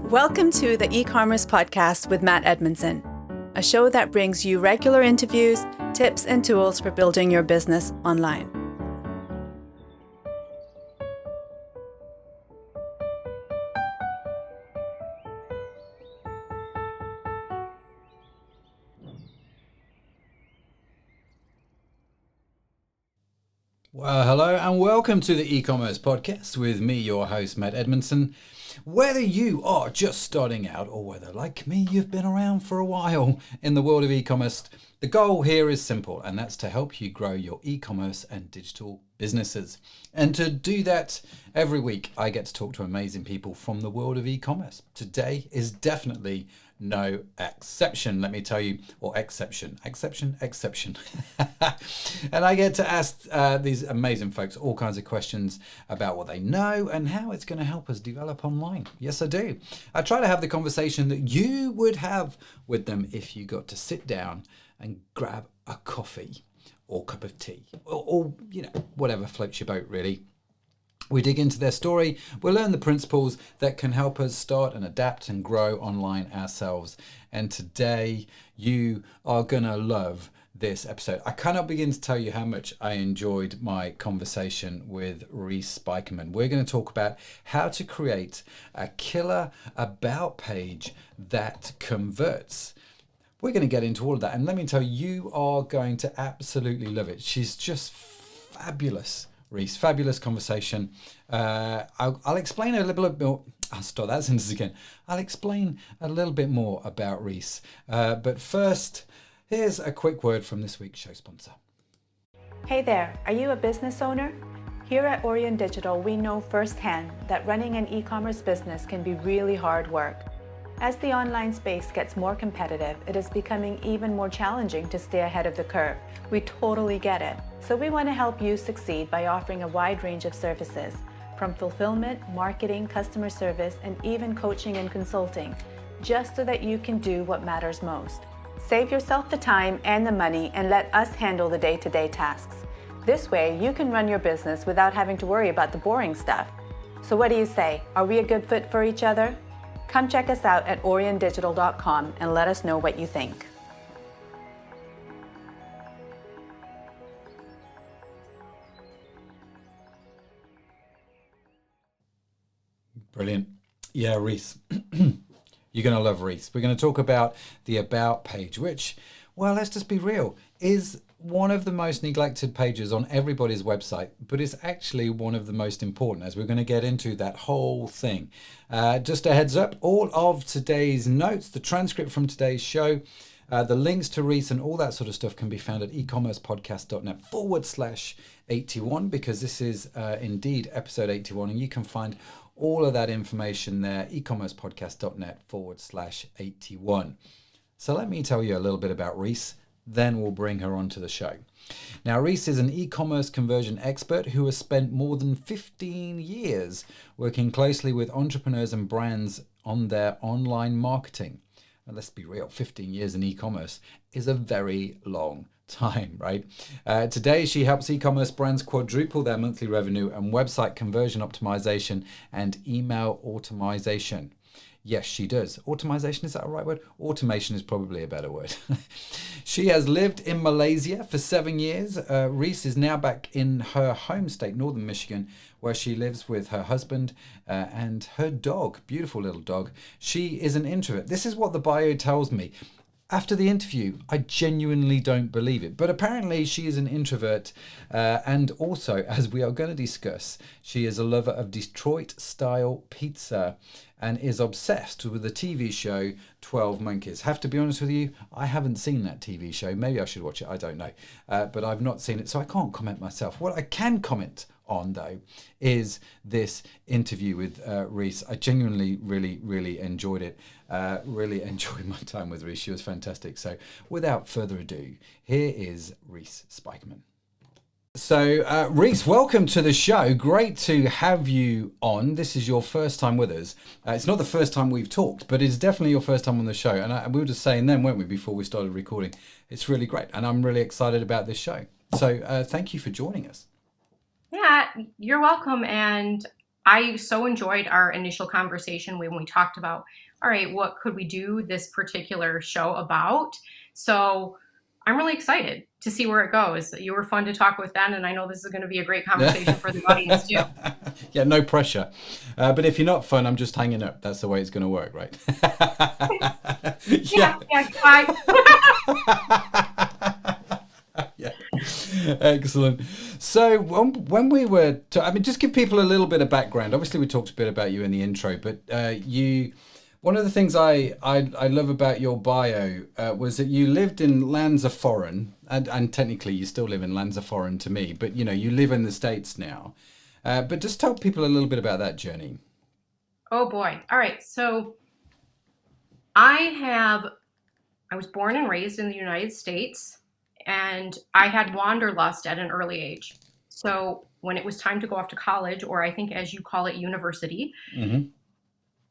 Welcome to the eCommerce podcast with Matt Edmondson, a show that brings you regular interviews, tips, and tools for building your business online. Well, hello and welcome to the eCommerce podcast with me, your host, Matt Edmondson. Whether you are just starting out or whether, like me, you've been around for a while in the world of e-commerce, the goal here is simple, and that's to help you grow your e-commerce and digital businesses. And to do that, every week I get to talk to amazing people from the world of e-commerce. Today is definitely no exception, let me tell you, or exception. And I get to ask these amazing folks all kinds of questions about what they know and how it's going to help us develop online. Yes, I do. I try to have the conversation that you would have with them if you got to sit down and grab a coffee or cup of tea or you know, whatever floats your boat, really. We dig into their story, we'll learn the principles that can help us start and adapt and grow online ourselves. And today you are gonna love this episode. I cannot begin to tell you how much I enjoyed my conversation with Reese Spikerman. We're going to talk about how to create a killer about page that converts. We're going to get into all of that, and let me tell you, you are going to absolutely love it. She's just fabulous. Reese, fabulous conversation. I'll explain a little bit more. I'll start that sentence again. I'll explain a little bit more about Reese. But first, here's a quick word from this week's show sponsor. Hey there, are you a business owner? Here at Orion Digital, we know firsthand that running an e-commerce business can be really hard work. As the online space gets more competitive, it is becoming even more challenging to stay ahead of the curve. We totally get it. So we want to help you succeed by offering a wide range of services, from fulfillment, marketing, customer service, and even coaching and consulting, just so that you can do what matters most. Save yourself the time and the money and let us handle the day-to-day tasks. This way, you can run your business without having to worry about the boring stuff. So what do you say? Are we a good fit for each other? Come check us out at oriondigital.com and let us know what you think. Brilliant. Yeah, Reese. You're going to love Reese. We're going to talk about the About page, which, well, let's just be real, is one of the most neglected pages on everybody's website, but it's actually one of the most important, as we're going to get into that whole thing. Just a heads up, all of today's notes, the transcript from today's show, the links to Reese and all that sort of stuff can be found at ecommercepodcast.net/81, because this is indeed episode 81, and you can find all of that information there, ecommercepodcast.net/81. So let me tell you a little bit about Reese, then we'll bring her onto the show. Now, Reese is an e-commerce conversion expert who has spent more than 15 years working closely with entrepreneurs and brands on their online marketing. And let's be real, 15 years in e-commerce is a very long time, right? Today, she helps e-commerce brands quadruple their monthly revenue and website conversion optimization and email automation. Yes, she does. Automation, is that a right word? Automation is probably a better word. She has lived in Malaysia for 7 years. Reese is now back in her home state, Northern Michigan, where she lives with her husband and her dog, beautiful little dog. She is an introvert. This is what the bio tells me. After the interview, I genuinely don't believe it. But apparently she is an introvert. And also, as we are going to discuss, she is a lover of Detroit-style pizza and is obsessed with the TV show 12 Monkeys. Have to be honest with you, I haven't seen that TV show. Maybe I should watch it, I don't know. But I've not seen it, so I can't comment myself. What I can comment on, though, is this interview with Reese. I genuinely really enjoyed it. Really enjoyed my time with Reese. She was fantastic. So without further ado, here is Reese Spikerman. So Reese, welcome to the show. Great to have you on. This is your first time with us. It's not the first time we've talked, but it's definitely your first time on the show. And we were just saying then, weren't we, before we started recording, it's really great. And I'm really excited about this show. So thank you for joining us. Yeah, you're welcome. And I so enjoyed our initial conversation when we talked about, all right, what could we do this particular show about? So I'm really excited to see where it goes. You were fun to talk with then, and I know this is going to be a great conversation for the audience too. Yeah, no pressure. But if you're not fun, I'm just hanging up. That's the way it's going to work, right? Yeah, bye. Yeah. Excellent. So when we were, I mean, just give people a little bit of background. Obviously, we talked a bit about you in the intro, but one of the things I love about your bio was that you lived in lands of foreign, and technically you still live in lands of foreign to me, but you live in the States now. But just tell people a little bit about that journey. Oh boy. All right. So I was born and raised in the United States, and I had wanderlust at an early age. So when it was time to go off to college, or I think as you call it, university, Mm-hmm.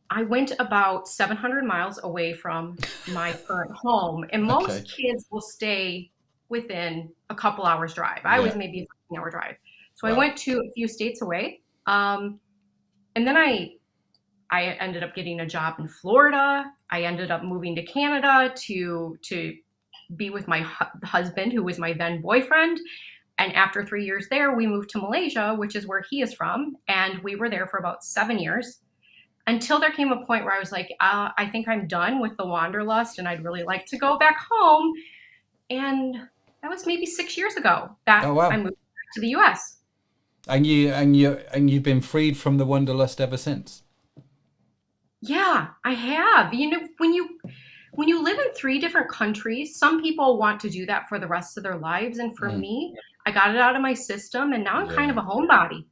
I went about 700 miles away from my current home. And Okay. most kids will stay within a couple hours drive. I was Yeah. maybe a 15-hour drive. So I Wow. went to a few states away. And then I ended up getting a job in Florida. I ended up moving to Canada to be with my husband, who was my then boyfriend. And after 3 years there, we moved to Malaysia, which is where he is from. And we were there for about 7 years until there came a point where I was like, I think I'm done with the wanderlust and I'd really like to go back home. And that was maybe 6 years ago that Oh I wow. moved back to the US. And you've been freed from the wanderlust ever since. Yeah, I have. When you live in three different countries, some people want to do that for the rest of their lives. And for Mm. me, I got it out of my system and now I'm kind of Yeah. a homebody.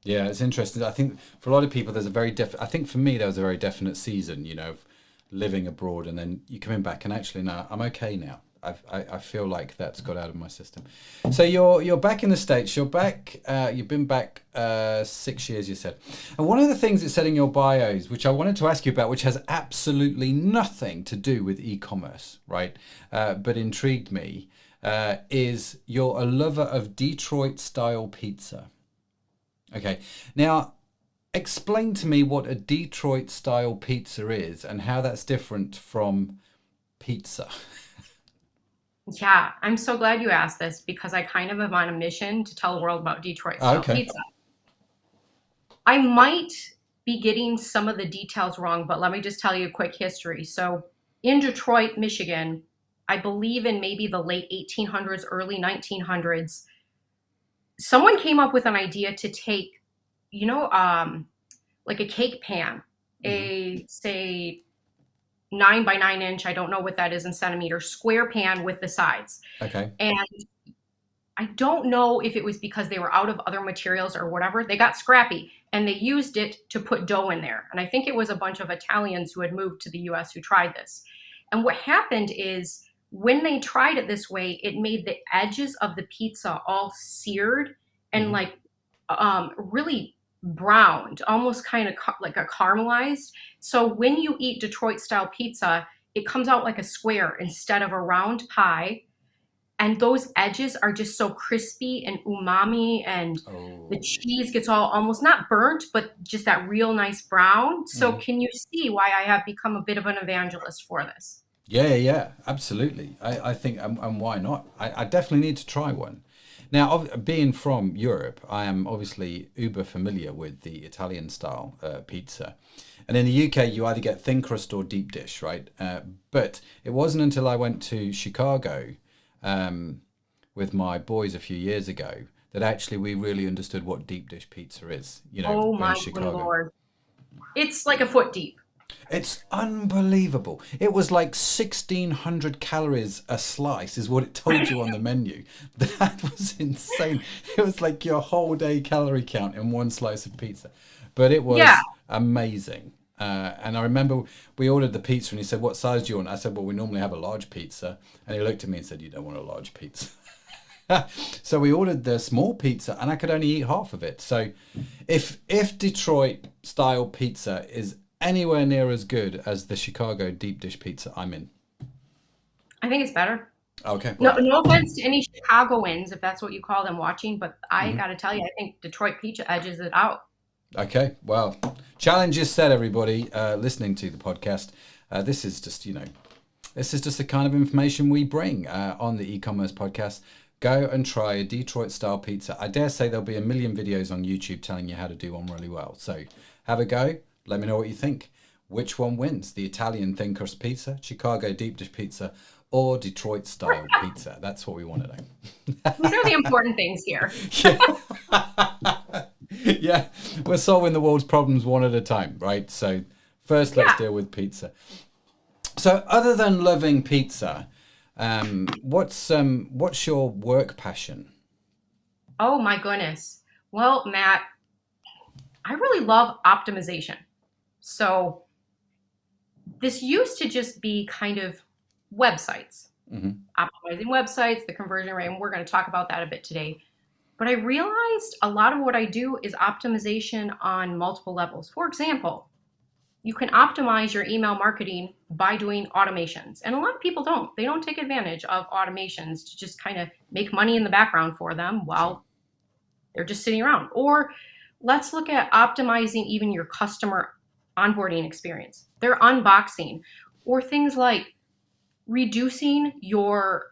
Yeah, it's interesting. I think for a lot of people, there's a very I think for me, there was a very definite season, of living abroad, and then you coming back, and actually, now I'm okay now. I feel like that's got out of my system. So you're back in the States. You're back. You've been back 6 years, you said. And one of the things it said in your bios, which I wanted to ask you about, which has absolutely nothing to do with e-commerce, right? But intrigued me, is you're a lover of Detroit-style pizza. Okay. Now, explain to me what a Detroit style pizza is and how that's different from pizza. Yeah, I'm so glad you asked this because I kind of am on a mission to tell the world about Detroit Oh, style okay. pizza. I might be getting some of the details wrong, but let me just tell you a quick history. So, in Detroit, Michigan, I believe in maybe the late 1800s, early 1900s, someone came up with an idea to take, you know, like a cake pan, Hmm. a say 9 by 9 inch, I don't know what that is in centimeters, square pan with the sides. Okay. And I don't know if it was because they were out of other materials or whatever. They got scrappy and they used it to put dough in there. And I think it was a bunch of Italians who had moved to the US who tried this. And what happened is when they tried it this way, it made the edges of the pizza all seared and Hmm. like really browned, almost kind of like a caramelized. So when you eat Detroit style pizza, it comes out like a square instead of a round pie, and those edges are just so crispy and umami, and the Oh. cheese gets all almost not burnt but just that real nice brown. So Hmm. can you see why I have become a bit of an evangelist for this? Yeah, yeah, yeah, absolutely. I think, and why not? I definitely need to try one. Now, being from Europe, I am obviously uber familiar with the Italian style pizza. And in the UK, you either get thin crust or deep dish, right? But it wasn't until I went to Chicago um, with my boys a few years ago that actually we really understood what deep dish pizza is, Oh in my good Chicago. lord, it's like a foot deep. It's unbelievable. It was like 1,600 calories a slice, is what it told you on the menu. That was insane. It was like your whole day calorie count in one slice of pizza. But it Yeah. was amazing. And I remember we ordered the pizza and he said, "What size do you want?" I said, "Well, we normally have a large pizza." And he looked at me and said, "You don't want a large pizza." So we ordered the small pizza and I could only eat half of it. So if Detroit style pizza is anywhere near as good as the Chicago deep dish pizza, I'm in. I think it's better. Okay, No, well, no offense to any Chicagoans, if that's what you call them watching, but I mhm. got to tell you, I think Detroit pizza edges it out. Okay, well, challenge is set, everybody listening to the podcast. This is just, this is just the kind of information we bring on the e-commerce podcast. Go and try a Detroit style pizza. I dare say there'll be a million videos on YouTube telling you how to do one really well. So have a go. Let me know what you think. Which one wins? The Italian thin crust pizza, Chicago deep dish pizza, or Detroit style pizza? That's what we want to know. Those are the important things here. Yeah, we're solving the world's problems one at a time, right? So first, let's deal with pizza. So other than loving pizza, what's your work passion? Oh my goodness. Well, Matt, I really love optimization. So this used to just be kind of websites, optimizing websites, the conversion rate, and we're going to talk about that a bit today. But I realized a lot of what I do is optimization on multiple levels. For example, you can optimize your email marketing by doing automations. And a lot of people don't. They don't take advantage of automations to just kind of make money in the background for them while they're just sitting around. Or let's look at optimizing even your customer onboarding experience, their unboxing, or things like reducing your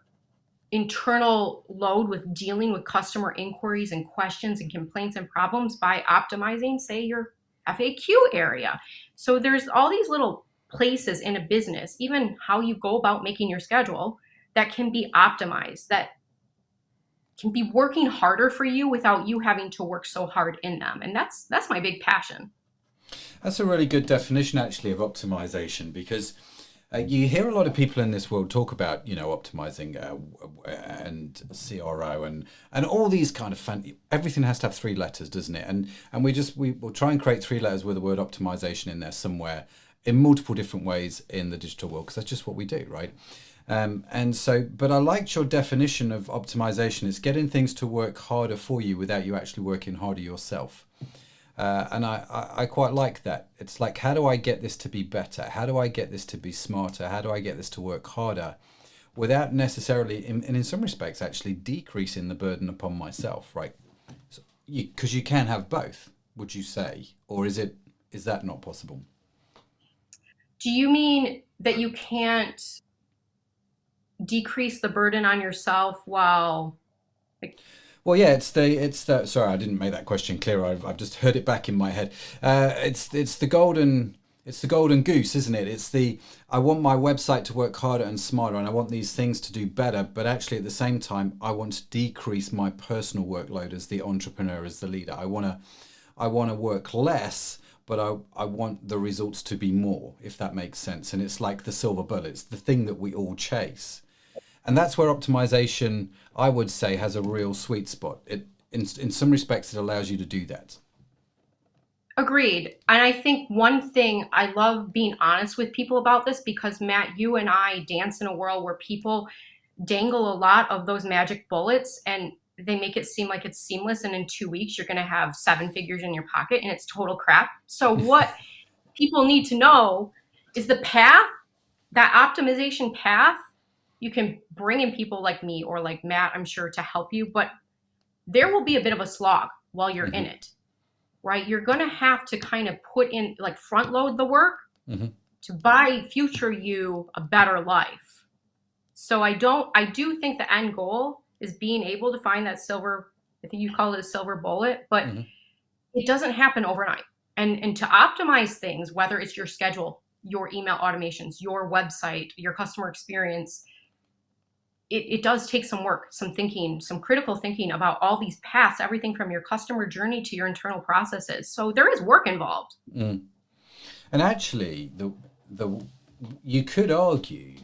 internal load with dealing with customer inquiries and questions and complaints and problems by optimizing, say, your FAQ area. So there's all these little places in a business, even how you go about making your schedule, that can be optimized, that can be working harder for you without you having to work so hard in them. And that's my big passion. That's a really good definition, actually, of optimization, because you hear a lot of people in this world talk about, optimizing and CRO and all these kind of everything has to have three letters, doesn't it? And we'll try and create three letters with the word optimization in there somewhere in multiple different ways in the digital world, because that's just what we do, right? But I liked your definition of optimization. It's getting things to work harder for you without you actually working harder yourself. And I quite like that. It's like, how do I get this to be better? How do I get this to be smarter? How do I get this to work harder without necessarily, and in some respects, actually decreasing the burden upon myself, right? Because you can have both, would you say? Or is that not possible? Do you mean that you can't decrease the burden on yourself while... Well, yeah, it's the. Sorry, I didn't make that question clear. I've just heard it back in my head. It's the golden goose, isn't it? I want my website to work harder and smarter, and I want these things to do better. But actually, at the same time, I want to decrease my personal workload as the entrepreneur, as the leader. I want to work less, but I want the results to be more, if that makes sense. And it's like the silver bullet. It's the thing that we all chase. And that's where optimization, I would say, has a real sweet spot. In some respects, it allows you to do that. Agreed. And I think one thing, I love being honest with people about this, because Matt, you and I dance in a world where people dangle a lot of those magic bullets and they make it seem like it's seamless. And in 2 weeks, you're going to have 7 figures in your pocket, and it's total crap. So what people need to know is the path, that optimization path. You can bring in people like me or like Matt, I'm sure, to help you, but there will be a bit of a slog while you're in it, right? You're going to have to kind of put in, like, front load the work to buy future you a better life. So I do think the end goal is being able to find that silver, I think you call it a silver bullet, but it doesn't happen overnight. And to optimize things, whether it's your schedule, your email automations, your website, your customer experience, it does take some work, some thinking, some critical thinking about all these paths, everything from your customer journey to your internal processes. So there is work involved. And actually, you could argue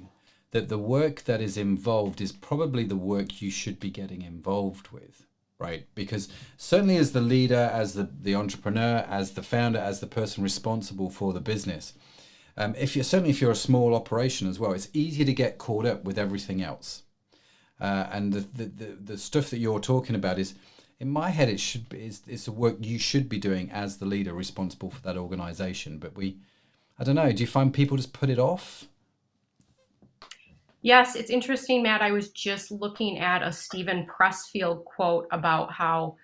that the work that is involved is probably the work you should be getting involved with, right? Because certainly as the leader, as the entrepreneur, as the founder, as the person responsible for the business, if you're a small operation as well, it's easier to get caught up with everything else. And the stuff that you're talking about is, in my head, it's the work you should be doing as the leader responsible for that organization. But I don't know, do you find people just put it off? Yes, it's interesting, Matt. I was just looking at a Stephen Pressfield quote about how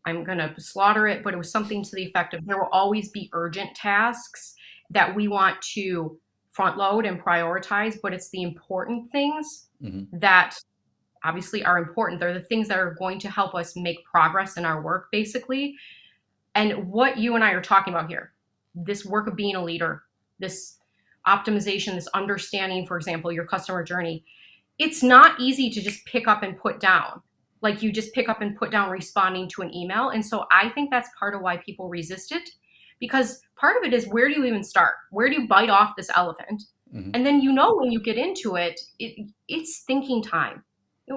I'm going to slaughter it, but it was something to the effect of there will always be urgent tasks that we want to front load and prioritize, but it's the important things that obviously are important. They're the things that are going to help us make progress in our work, basically. And what you and I are talking about here, this work of being a leader, this optimization, this understanding, for example, your customer journey, it's not easy to just pick up and put down. Like you just pick up and put down responding to an email. And so I think that's part of why people resist it, because part of it is, where do you even start? Where do you bite off this elephant? And then, when you get into it, it's thinking time.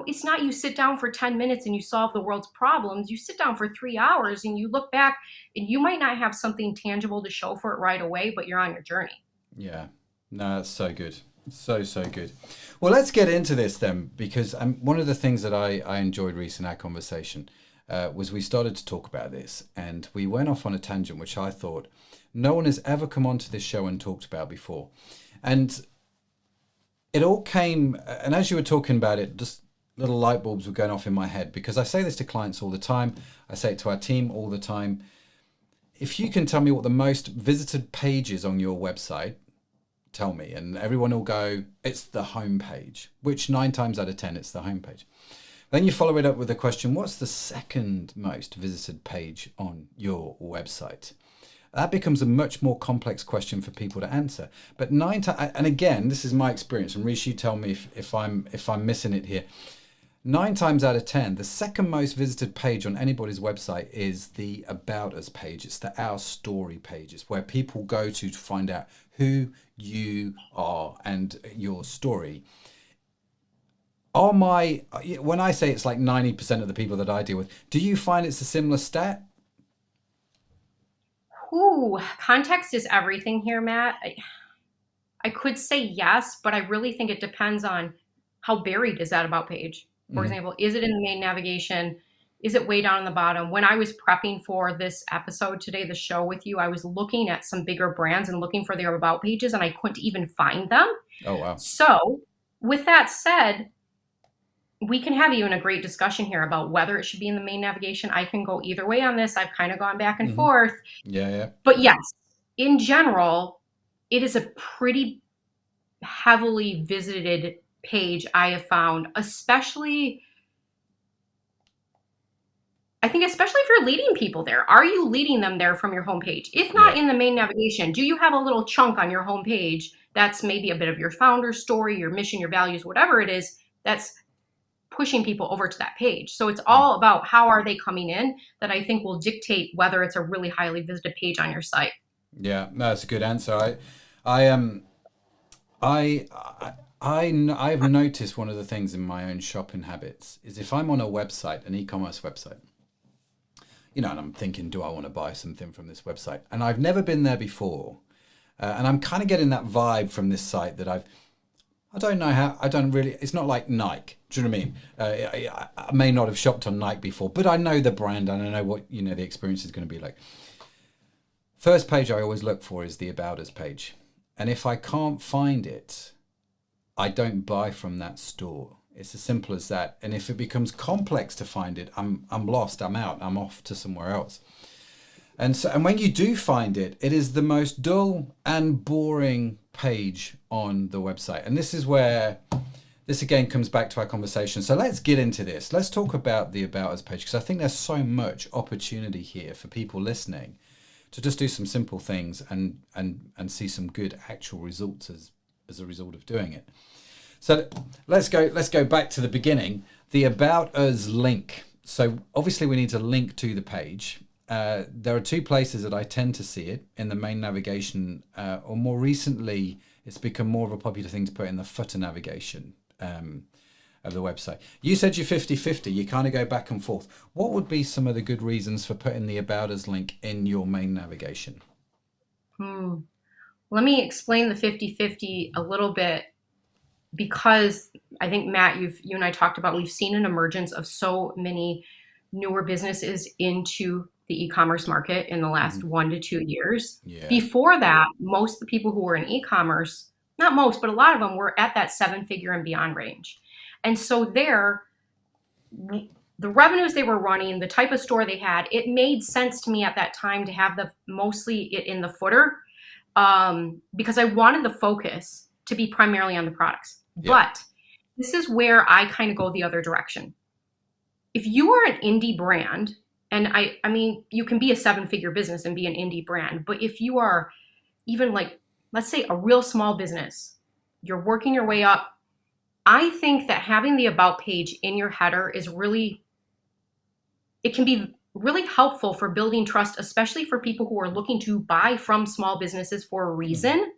It's not you sit down for 10 minutes and you solve the world's problems. You sit down for 3 hours and you look back, and you might not have something tangible to show for it right away, but you're on your journey. Yeah, no, that's so good. So good. Well, let's get into this then, because one of the things that I enjoyed, Reese, in our conversation was we started to talk about this, and we went off on a tangent, which I thought no one has ever come onto this show and talked about before. And it all came, and as you were talking about it, just little light bulbs were going off in my head, because I say this to clients all the time. I say it to our team all the time. If you can tell me what the most visited page is on your website, tell me. And everyone will go, it's the home page, which 9 times out of 10, it's the home page. Then you follow it up with the question, what's the second most visited page on your website? That becomes a much more complex question for people to answer. But 9 times, and again, this is my experience, and Reese, you tell me if I'm missing it here. 9 times out of 10, the second most visited page on anybody's website is the About Us page. It's the Our Story page. It's where people go to find out who you are and your story. When I say it's like 90% of the people that I deal with, do you find it's a similar stat? Ooh, context is everything here, Matt. I could say yes, but I really think it depends on how buried is that About page. For example, is it in the main navigation? Is it way down in the bottom? When I was prepping for this episode today, the show with you, I was looking at some bigger brands and looking for their About pages, and I couldn't even find them. Oh, wow. So with that said, we can have even a great discussion here about whether it should be in the main navigation. I can go either way on this. I've kind of gone back and forth. Yeah. But yes, in general, it is a pretty heavily visited page, I have found, especially if you're leading people there. Are you leading them there from your homepage? If not in the main navigation, do you have a little chunk on your homepage that's maybe a bit of your founder story, your mission, your values, whatever it is, that's pushing people over to that page? So it's all about how are they coming in, that I think will dictate whether it's a really highly visited page on your site. Yeah, that's a good answer. I've noticed one of the things in my own shopping habits is if I'm on a website, an e-commerce website, and I'm thinking, do I want to buy something from this website? And I've never been there before. And I'm kind of getting that vibe from this site that I don't know how, it's not like Nike. Do you know what I mean? I may not have shopped on Nike before, but I know the brand and I know what, the experience is going to be like. First page I always look for is the About Us page. And if I can't find it, I don't buy from that store. It's as simple as that. And if it becomes complex to find it, I'm lost, I'm out, I'm off to somewhere else. And when you do find it, it is the most dull and boring page on the website. And this is where this again comes back to our conversation. So let's get into this. Let's talk about the About Us page, because I think there's so much opportunity here for people listening to just do some simple things and see some good actual results as a result of doing it. So let's go back to the beginning, the About Us link. So obviously we need to link to the page. There are 2 places that I tend to see it, in the main navigation, or more recently, it's become more of a popular thing to put in the footer navigation of the website. You said you're 50-50, you kind of go back and forth. What would be some of the good reasons for putting the About Us link in your main navigation? Let me explain the 50-50 a little bit, because I think, Matt, you and I talked about, we've seen an emergence of so many newer businesses into the e-commerce market in the last 1 to 2 years. Yeah. Before that, most of the people who were in e-commerce, not most, but a lot of them were at that 7-figure and beyond range. And so there, the revenues they were running, the type of store they had, it made sense to me at that time to have the mostly it in the footer, because I wanted the focus to be primarily on the products. Yeah. But this is where I kind of go the other direction. If you are an indie brand, and I mean, you can be a 7-figure business and be an indie brand, but if you are even like, let's say a real small business, you're working your way up, I think that having the about page in your header is really, it can be really helpful for building trust, especially for people who are looking to buy from small businesses for a reason.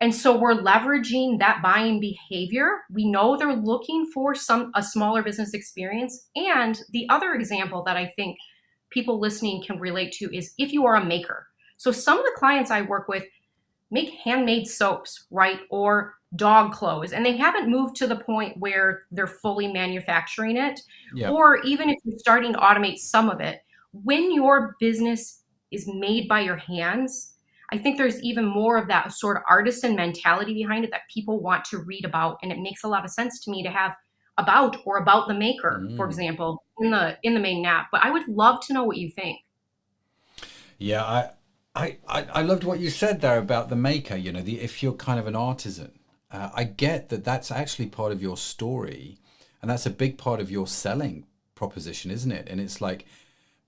And so we're leveraging that buying behavior. We know they're looking for a smaller business experience. And the other example that I think people listening can relate to is if you are a maker. So some of the clients I work with make handmade soaps, right? Or dog clothes, and they haven't moved to the point where they're fully manufacturing it. Yeah. Or even if you're starting to automate some of it, when your business is made by your hands, I think there's even more of that sort of artisan mentality behind it that people want to read about. And it makes a lot of sense to me to have about or about the maker, for example, in the main nav. But I would love to know what you think. Yeah, I loved what you said there about the maker, you know, if you're kind of an artisan. I get that that's actually part of your story, and that's a big part of your selling proposition, isn't it? And it's like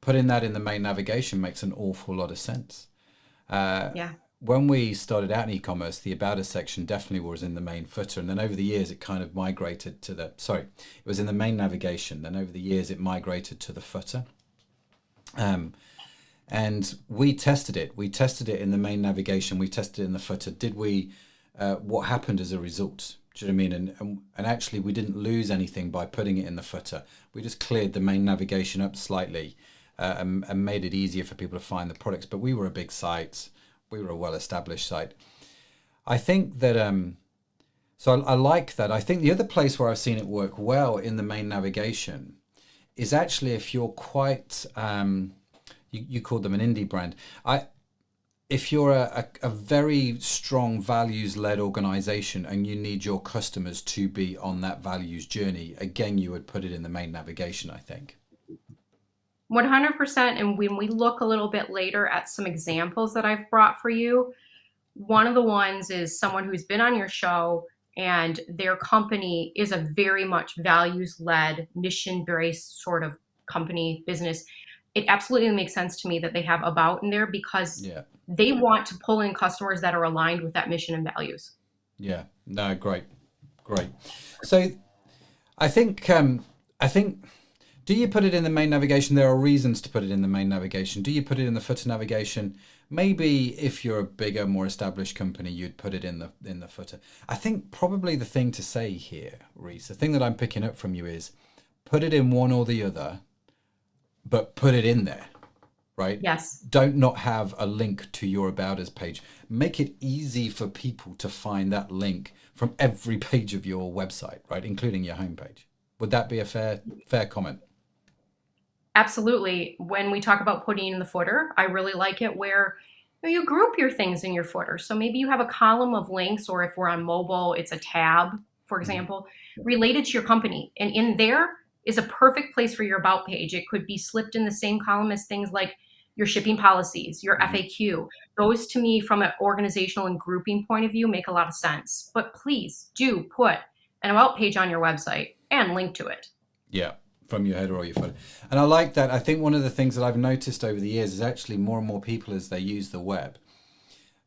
putting that in the main navigation makes an awful lot of sense. Yeah. When we started out in e-commerce, the About Us section definitely was in the main footer. And then over the years, it kind of migrated to it was in the main navigation. Then over the years, it migrated to the footer. And we tested it. We tested it in the main navigation. We tested it in the footer. What happened as a result? Do you know what I mean? And actually, we didn't lose anything by putting it in the footer. We just cleared the main navigation up slightly. And made it easier for people to find the products. But we were a big site. We were a well-established site. I think that, so I like that. I think the other place where I've seen it work well in the main navigation is actually if you're quite, you called them an indie brand. If you're a very strong values-led organization and you need your customers to be on that values journey, again, you would put it in the main navigation, I think. 100%. And when we look a little bit later at some examples that I've brought for you, one of the ones is someone who's been on your show and their company is a very much values-led, mission-based sort of company, business. It absolutely makes sense to me that they have about in there because they want to pull in customers that are aligned with that mission and values. Yeah, no, great. So I think, do you put it in the main navigation? There are reasons to put it in the main navigation. Do you put it in the footer navigation? Maybe if you're a bigger, more established company, you'd put it in the footer. I think probably the thing to say here, Reese, the thing that I'm picking up from you is put it in one or the other, but put it in there, right? Yes. Don't not have a link to your About Us page. Make it easy for people to find that link from every page of your website, right? Including your homepage. Would that be a fair comment? Absolutely. When we talk about putting in the footer, I really like it where you group your things in your footer. So maybe you have a column of links, or if we're on mobile, it's a tab, for example, related to your company. And in there is a perfect place for your about page. It could be slipped in the same column as things like your shipping policies, your FAQ. Those to me, from an organizational and grouping point of view, make a lot of sense. But please do put an about page on your website and link to it. Yeah. From your header or your footer. And I like that. I think one of the things that I've noticed over the years is actually more and more people, as they use the web,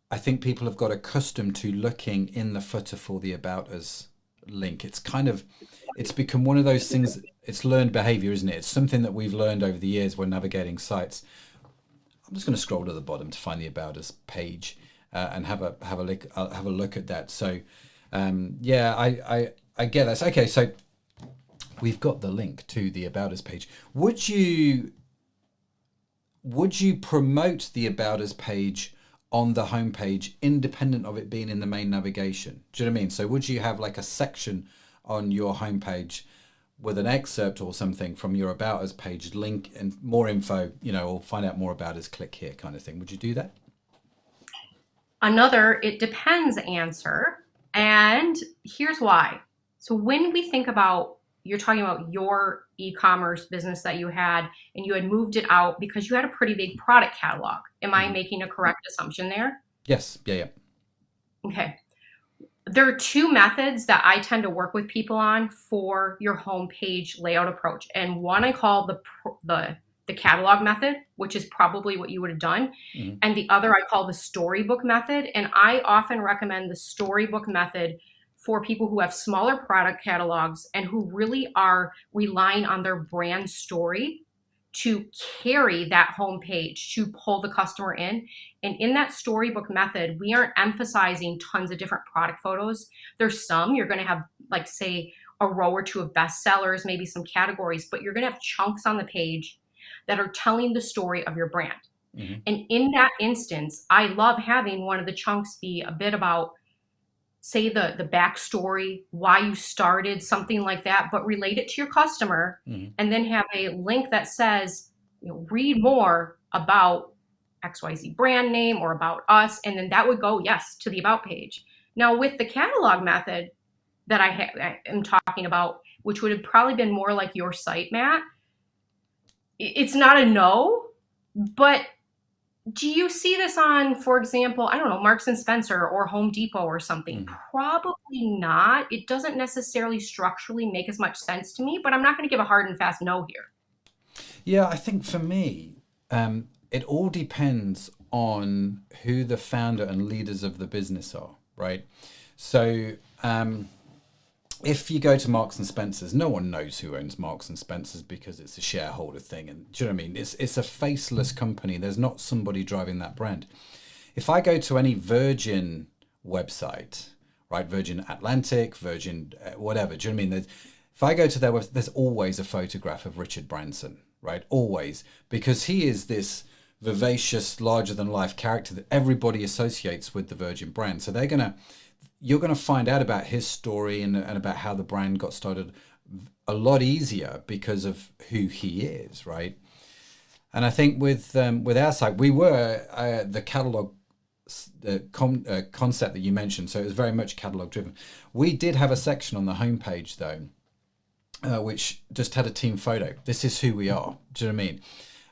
I think people have got accustomed to looking in the footer for the About Us link. It's become one of those things, it's learned behavior, isn't it? It's something that we've learned over the years when navigating sites. I'm just going to scroll to the bottom to find the About Us page and have a look at that. So I get that. Okay, so we've got the link to the About Us page. Would you promote the About Us page on the homepage independent of it being in the main navigation? Do you know what I mean? So would you have like a section on your homepage with an excerpt or something from your About Us page, link and more info, or find out more about us, click here kind of thing? Would you do that? Another, it depends answer. And here's why. So when we think about you're talking about your e-commerce business that you had, and you had moved it out because you had a pretty big product catalog. Am I making a correct assumption there? Yes. Yeah. Okay. There are two methods that I tend to work with people on for your homepage layout approach. And one I call the catalog method, which is probably what you would have done. Mm-hmm. And the other I call the storybook method. And I often recommend the storybook method for people who have smaller product catalogs and who really are relying on their brand story to carry that homepage, to pull the customer in. And in that storybook method, we aren't emphasizing tons of different product photos. There's some, you're going to have, like, say, a row or two of bestsellers, maybe some categories, but you're going to have chunks on the page that are telling the story of your brand. Mm-hmm. And in that instance, I love having one of the chunks be a bit about, say, the backstory, why you started, something like that, but relate it to your customer, and then have a link that says, read more about XYZ brand name or about us, and then that would go, yes, to the about page. Now, with the catalog method that I am talking about, which would have probably been more like your site, Matt, it's not a no, but do you see this on, for example, I don't know, Marks and Spencer or Home Depot or something? Probably not. It doesn't necessarily structurally make as much sense to me, but I'm not going to give a hard and fast no here. Yeah, I think for me, it all depends on who the founder and leaders of the business are, right? So if you go to Marks and Spencer's, no one knows who owns Marks and Spencer's because it's a shareholder thing. And do you know what I mean? It's a faceless company. There's not somebody driving that brand. If I go to any Virgin website, right? Virgin Atlantic, Virgin, whatever. Do you know what I mean? If I go to their website, there's always a photograph of Richard Branson, right? Always. Because he is this vivacious, larger than life character that everybody associates with the Virgin brand. So you're going to find out about his story and about how the brand got started a lot easier because of who he is, right? And I think with our site, we were the catalog concept that you mentioned, so it was very much catalog driven. We did have a section on the homepage though, which just had a team photo. This is who we are. Do you know what I mean?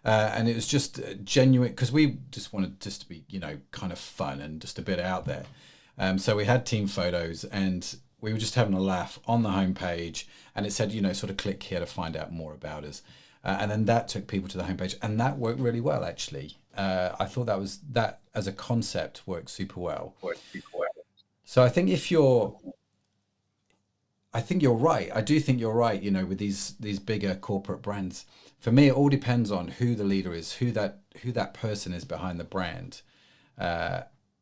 And it was just genuine because we just wanted just to be, kind of fun and just a bit out there. So we had team photos and we were just having a laugh on the homepage, and it said, sort of click here to find out more about us. And then that took people to the homepage, and that worked really well, actually. I thought that as a concept worked super well. So I think I think you're right. I do think you're right, with these bigger corporate brands. For me, it all depends on who the leader is, who that person is behind the brand.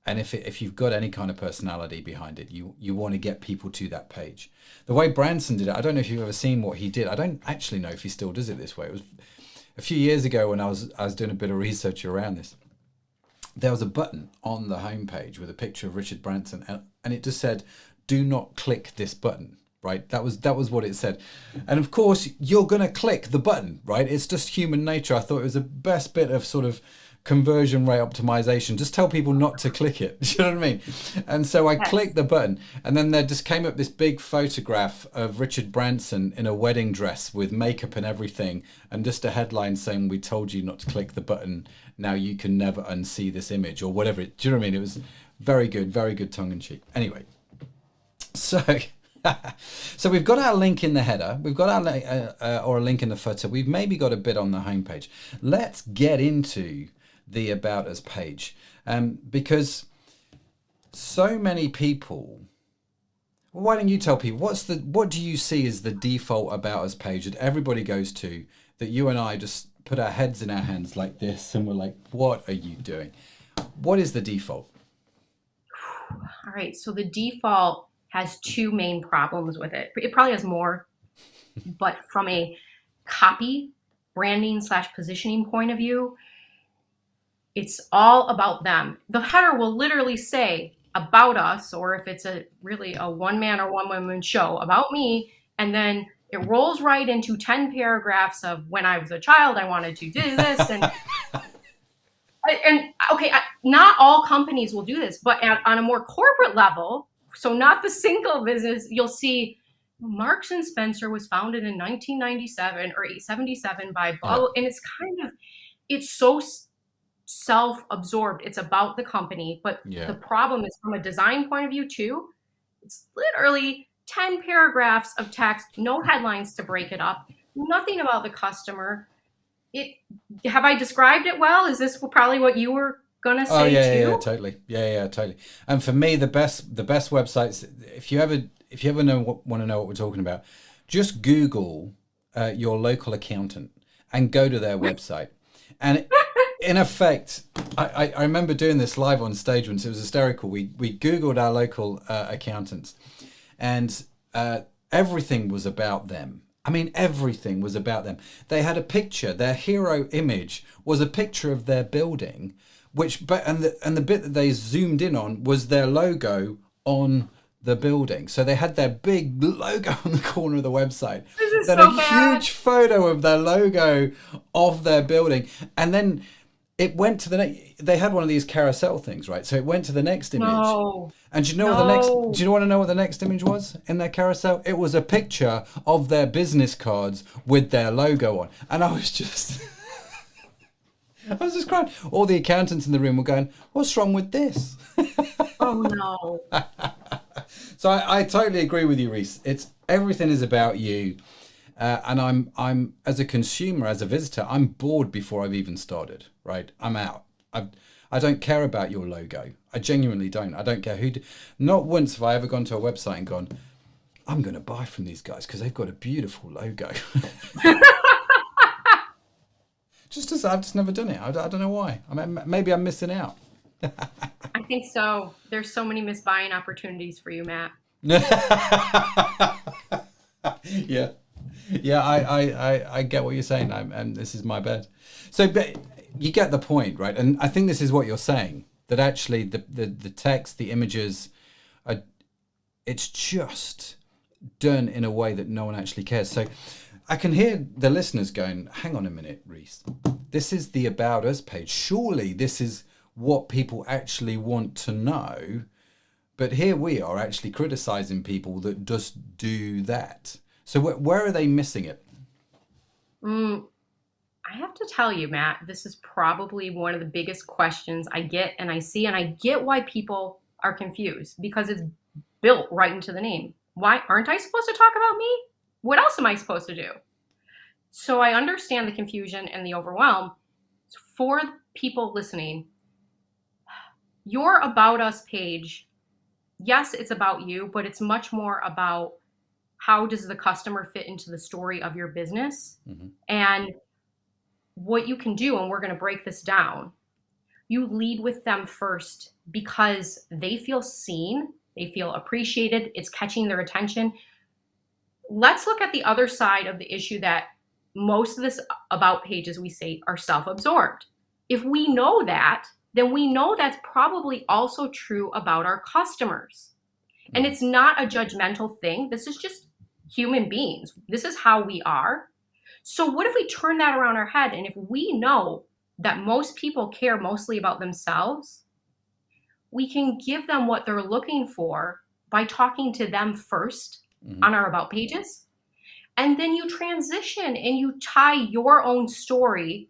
And if you've got any kind of personality behind it, you want to get people to that page. The way Branson did it, I don't know if you've ever seen what he did. I don't actually know if he still does it this way. It was a few years ago when I was doing a bit of research around this. There was a button on the homepage with a picture of Richard Branson, and it just said, "Do not click this button." Right? That was what it said. And of course, you're going to click the button, right? It's just human nature. I thought it was the best bit of sort of conversion rate optimization. Just tell people not to click it. Do you know what I mean? And so I clicked the button, and then there just came up this big photograph of Richard Branson in a wedding dress with makeup and everything, and just a headline saying, "We told you not to click the button. Now you can never unsee this image," or whatever. Do you know what I mean? It was very good tongue in cheek. Anyway, so so we've got our link in the header, we've got our or a link in the footer, we've maybe got a bit on the homepage. Let's get into the About Us page, because so many people, why don't you tell people what do you see as the default About Us page that everybody goes to, that you and I just put our heads in our hands like this and we're like, what are you doing? What is the default? All right, so the default has two main problems with it. It probably has more, but from a copy, branding / positioning point of view, it's all about them. The header will literally say about us, or if it's really a one-man or one-woman show, about me, and then it rolls right into 10 paragraphs of when I was a child, I wanted to do this, and okay, not all companies will do this, but on a more corporate level, so not the single business, you'll see Marks and Spencer was founded in 1997 or 877 by Yeah. and it's so self-absorbed. It's about the company, but Yeah. the problem is from a design point of view too. It's literally 10 paragraphs of text, no headlines to break it up, nothing about the customer. It Have I described it well? Is this probably what you were gonna Oh say yeah, too? totally. Yeah, totally. And for me, the best websites. If you ever want to know what we're talking about, just Google your local accountant and go to their website. And in effect, I remember doing this live on stage once. It was hysterical. We Googled our local accountants, and everything was about them. I mean, everything was about them. They had a picture. Their hero image was a picture of their building, and the bit that they zoomed in on was their logo on the building. So they had their big logo on the corner of the website, This is then so a bad. huge photo of their logo of their building, and then it went to the next. They had one of these carousel things, right? So it went to the next image. No, And do you know what the next? no. Do you want to know what the next image was in their carousel? It was a picture of their business cards with their logo on, and I was just, I was just crying. All the accountants in the room were going, "What's wrong with this?" Oh no. So I totally agree with you, Reese. It's everything is about you, and I'm as a consumer, as a visitor, I'm bored before I've even started. Right, I'm out. I don't care about your logo. I genuinely don't. I don't care who. Not once have I ever gone to a website and gone, I'm going to buy from these guys because they've got a beautiful logo. I've just never done it. I don't know why. I mean, maybe I'm missing out. I think so. There's so many missed buying opportunities for you, Matt. Yeah, yeah. I get what you're saying. And this is my bed. So, but you get the point, right? And I think this is what you're saying, that actually the text, the images, are, it's just done in a way that no one actually cares. So I can hear the listeners going, hang on a minute, Reese. This is the About Us page. Surely this is what people actually want to know. But here we are actually criticizing people that just do that. So where are they missing it? Mm, I have to tell you, Matt, this is probably one of the biggest questions I get and I see, and I get why people are confused because it's built right into the name. Why aren't I supposed to talk about me? What else am I supposed to do? So I understand the confusion and the overwhelm. For people listening, your About Us page, yes, it's about you, but it's much more about how does the customer fit into the story of your business and what you can do. And we're going to break this down. You lead with them first because they feel seen, they feel appreciated, it's catching their attention. Let's look at the other side of the issue that most of this about pages we say are self-absorbed. If we know that, then we know that's probably also true about our customers. And it's not a judgmental thing. This is just human beings. This is how we are. So what if we turn that around our head, and if we know that most people care mostly about themselves, we can give them what they're looking for by talking to them first on our about pages. And then you transition and you tie your own story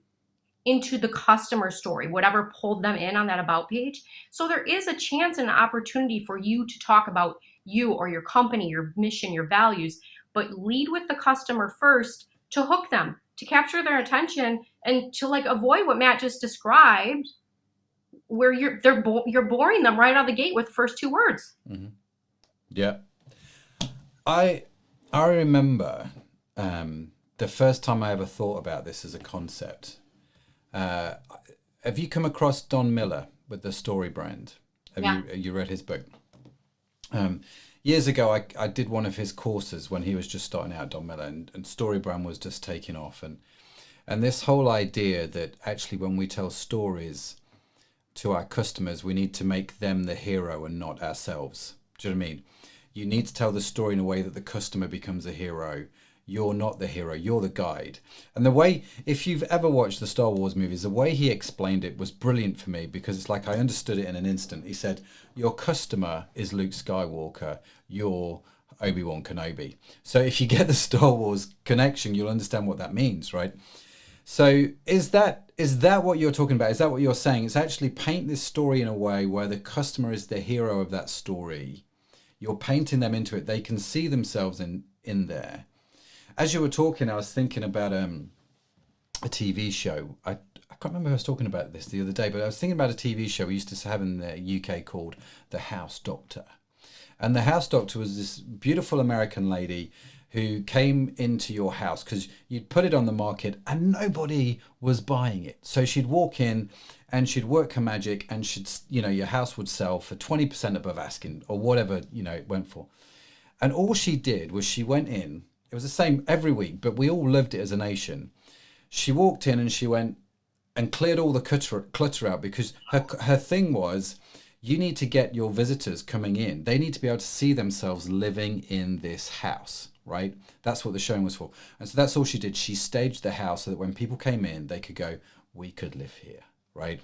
into the customer story, whatever pulled them in on that about page. So there is a chance and an opportunity for you to talk about you or your company, your mission, your values, but lead with the customer first to hook them, to capture their attention, and to like avoid what Matt just described, where you're boring them right out of the gate with the first two words. Yeah. I remember the first time I ever thought about this as a concept. Have you come across Don Miller with the Story Brand? Have you read his book? Years ago, I did one of his courses when he was just starting out, Don Miller, and Story Brand was just taking off. And this whole idea that actually when we tell stories to our customers, we need to make them the hero and not ourselves. Do you know what I mean? You need to tell the story in a way that the customer becomes a hero. You're not the hero, you're the guide. And the way, if you've ever watched the Star Wars movies, the way he explained it was brilliant for me, because it's like I understood it in an instant. He said, your customer is Luke Skywalker, your Obi-Wan Kenobi. So if you get the Star Wars connection, you'll understand what that means, right? So is that what you're talking about? Is that what you're saying? It's actually paint this story in a way where the customer is the hero of that story. You're painting them into it. They can see themselves in there. As you were talking, I was thinking about a TV show. I can't remember who I was talking about this the other day, but I was thinking about a TV show we used to have in the UK called The House Doctor. And the house doctor was this beautiful American lady who came into your house because you'd put it on the market and nobody was buying it. So she'd walk in and she'd work her magic and your house would sell for 20% above asking or whatever, it went for. And all she did was she went in, it was the same every week, but we all lived it as a nation. She walked in and she went and cleared all the clutter out because her thing was, you need to get your visitors coming in. They need to be able to see themselves living in this house, right? That's what the showing was for. And so that's all she did. She staged the house so that when people came in, they could go, we could live here, right?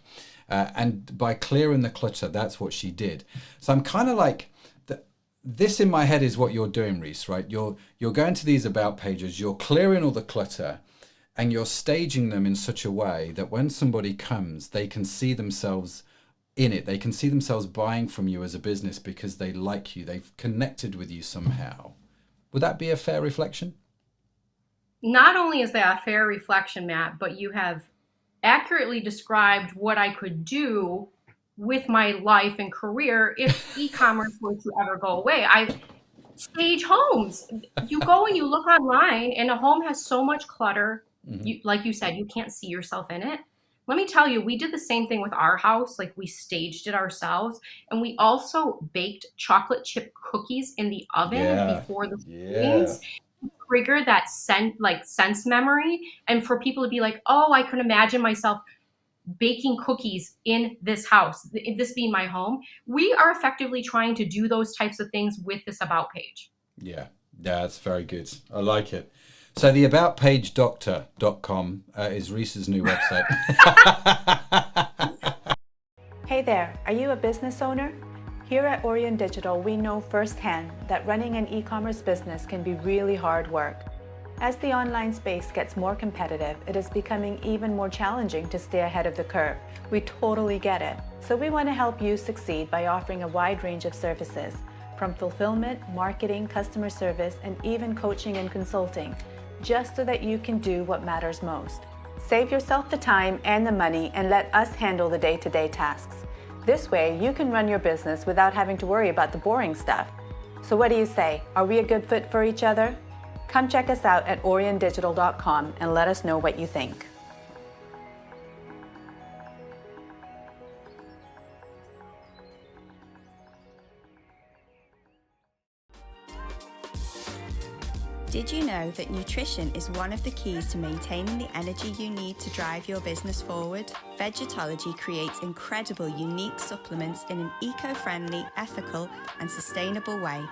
And by clearing the clutter, that's what she did. So I'm kind of like, this in my head is what you're doing, Reese, right? You're going to these about pages, you're clearing all the clutter, and you're staging them in such a way that when somebody comes, they can see themselves in it. They can see themselves buying from you as a business because they like you. They've connected with you somehow. Would that be a fair reflection? Not only is that a fair reflection, Matt, but you have accurately described what I could do with my life and career if e-commerce were to ever go away. I stage homes. You go and you look online and a home has so much clutter. Like you said, you can't see yourself in it. Let me tell you, we did the same thing with our house. Like we staged it ourselves. And we also baked chocolate chip cookies in the oven before the meetings to trigger that sense memory. And for people to be like, oh, I could imagine myself baking cookies in this house, this being my home. We are effectively trying to do those types of things with this about page. Yeah, that's very good. I like it. So the aboutpagedoctor.com is Reese's new website. Hey there, are you a business owner? Here at Orion Digital, we know firsthand that running an e-commerce business can be really hard work. As the online space gets more competitive, it is becoming even more challenging to stay ahead of the curve. We totally get it. So we want to help you succeed by offering a wide range of services, from fulfillment, marketing, customer service, and even coaching and consulting, just so that you can do what matters most. Save yourself the time and the money and let us handle the day-to-day tasks. This way, you can run your business without having to worry about the boring stuff. So what do you say? Are we a good fit for each other? Come check us out at oriondigital.com and let us know what you think. Did you know that nutrition is one of the keys to maintaining the energy you need to drive your business forward? Vegetology creates incredible, unique supplements in an eco-friendly, ethical, and sustainable way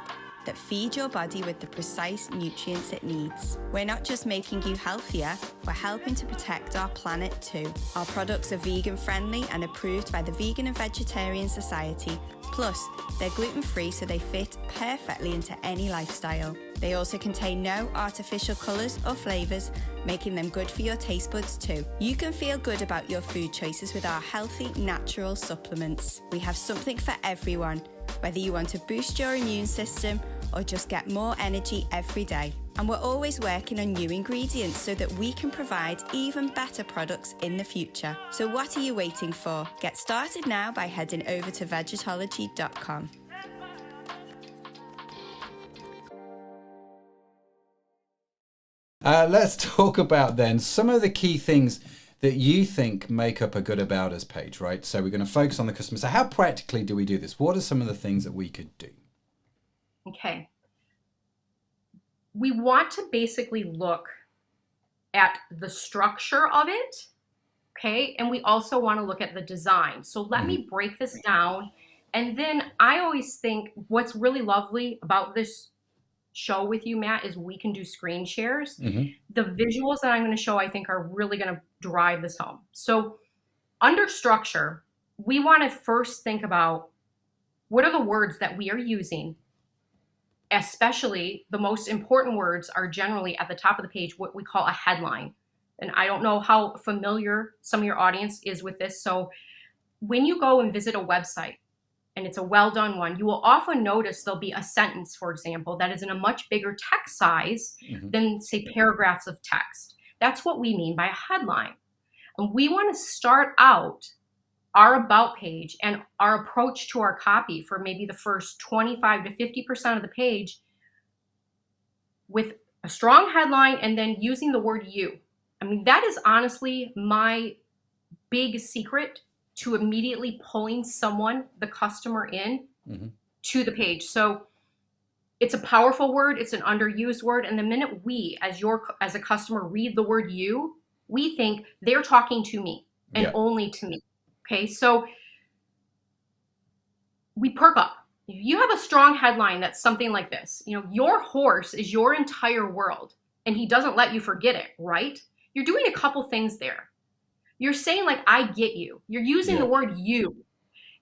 that feed your body with the precise nutrients it needs. We're not just making you healthier, we're helping to protect our planet too. Our products are vegan friendly and approved by the Vegan and Vegetarian Society. Plus, they're gluten-free so they fit perfectly into any lifestyle. They also contain no artificial colours or flavours, making them good for your taste buds too. You can feel good about your food choices with our healthy, natural supplements. We have something for everyone, whether you want to boost your immune system or just get more energy every day. And we're always working on new ingredients so that we can provide even better products in the future. So what are you waiting for? Get started now by heading over to vegetology.com. Let's talk about then some of the key things that you think make up a good About Us page, right? So we're going to focus on the customer. So how practically do we do this? What are some of the things that we could do? Okay. We want to basically look at the structure of it, okay? And we also want to look at the design. So let me break this down. And then I always think what's really lovely about this show with you, Matt, is we can do screen shares. The visuals that I'm going to show, I think, are really going to drive this home. So under structure, we want to first think about what are the words that we are using especially the most important words are generally at the top of the page, what we call a headline. And I don't know how familiar some of your audience is with this. So when you go and visit a website and it's a well done one, you will often notice there'll be a sentence, for example, that is in a much bigger text size than, say, paragraphs of text. That's what we mean by a headline. And we want to start out our about page and our approach to our copy for maybe the first 25 to 50% of the page with a strong headline and then using the word you. I mean, that is honestly my big secret to immediately pulling someone, the customer, in to the page. So it's a powerful word. It's an underused word. And the minute we, as a customer, read the word you, we think they're talking to me and only to me. Okay, so we perk up. If you have a strong headline that's something like this, your horse is your entire world and he doesn't let you forget it, right? You're doing a couple things there. You're saying, like, I get you. You're using the word you.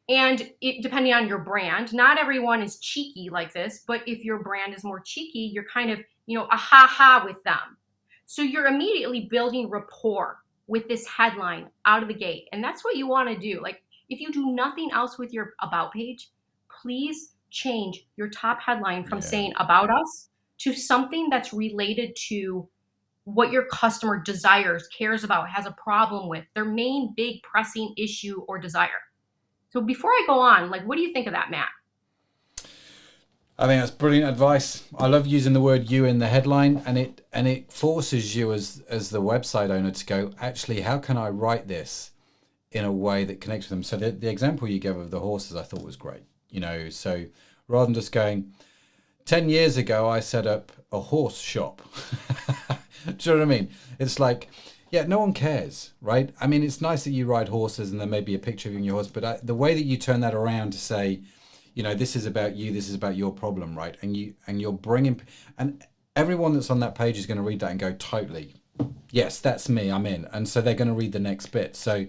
And depending on your brand, not everyone is cheeky like this, but if your brand is more cheeky, you're kind of, a ha-ha with them. So you're immediately building rapport with this headline out of the gate. And that's what you want to do. Like, if you do nothing else with your about page, please change your top headline from saying about us to something that's related to what your customer desires, cares about, has a problem with, their main big pressing issue or desire. So before I go on, like, what do you think of that, Matt? I think that's brilliant advice. I love using the word you in the headline, and it forces you as the website owner to go, actually, how can I write this in a way that connects with them? So the example you gave of the horses I thought was great. So rather than just going, 10 years ago I set up a horse shop. Do you know what I mean? It's like, no one cares, right? I mean, it's nice that you ride horses and there may be a picture of you and your horse, but the way that you turn that around to say, this is about you, this is about your problem, right? And you're bringing, and everyone that's on that page is going to read that and go, totally, yes, that's me, I'm in. And so they're going to read the next bit. So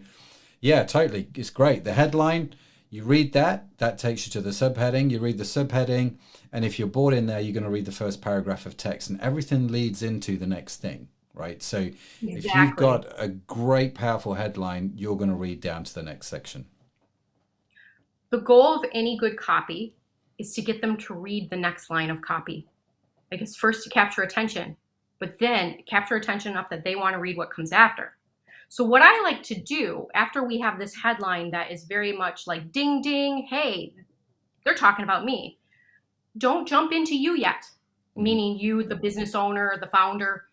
yeah, totally, it's great. The headline, you read that takes you to the subheading, you read the subheading, and if you're bored in there, you're going to read the first paragraph of text, and everything leads into the next thing, right? So if you've got a great, powerful headline, you're going to read down to the next section. The goal of any good copy is to get them to read the next line of copy. Like, it's first to capture attention, but then capture attention enough that they want to read what comes after. So what I like to do after we have this headline that is very much like, ding, ding, hey, they're talking about me. Don't jump into you yet, meaning you, the business owner, the founder.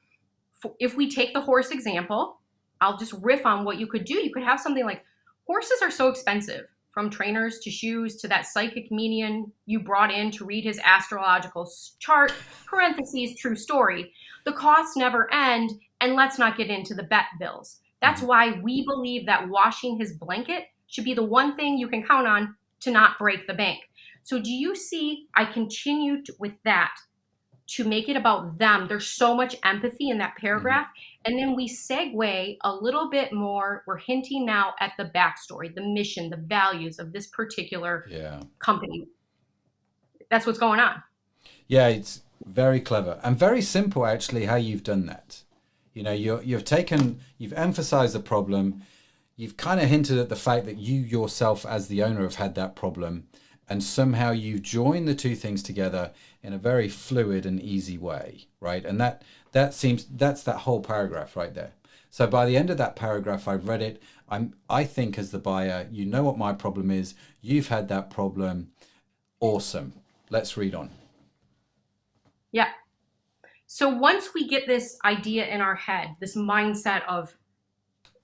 If we take the horse example, I'll just riff on what you could do. You could have something like, horses are so expensive, from trainers to shoes to that psychic medium you brought in to read his astrological chart, parentheses, true story. The costs never end, and let's not get into the vet bills. That's why we believe that washing his blanket should be the one thing you can count on to not break the bank. So do you see, I continued with that to make it about them. There's so much empathy in that paragraph. And then we segue a little bit more. We're hinting now at the backstory, the mission, the values of this particular company. That's what's going on. Yeah, it's very clever and very simple, actually, how you've done that. You've emphasized the problem. You've kind of hinted at the fact that you yourself as the owner have had that problem. And somehow you join the two things together in a very fluid and easy way, right? And that's that whole paragraph right there. So by the end of that paragraph, I've read it. I think as the buyer, you know what my problem is. You've had that problem. Awesome. Let's read on. Yeah. So once we get this idea in our head, this mindset of,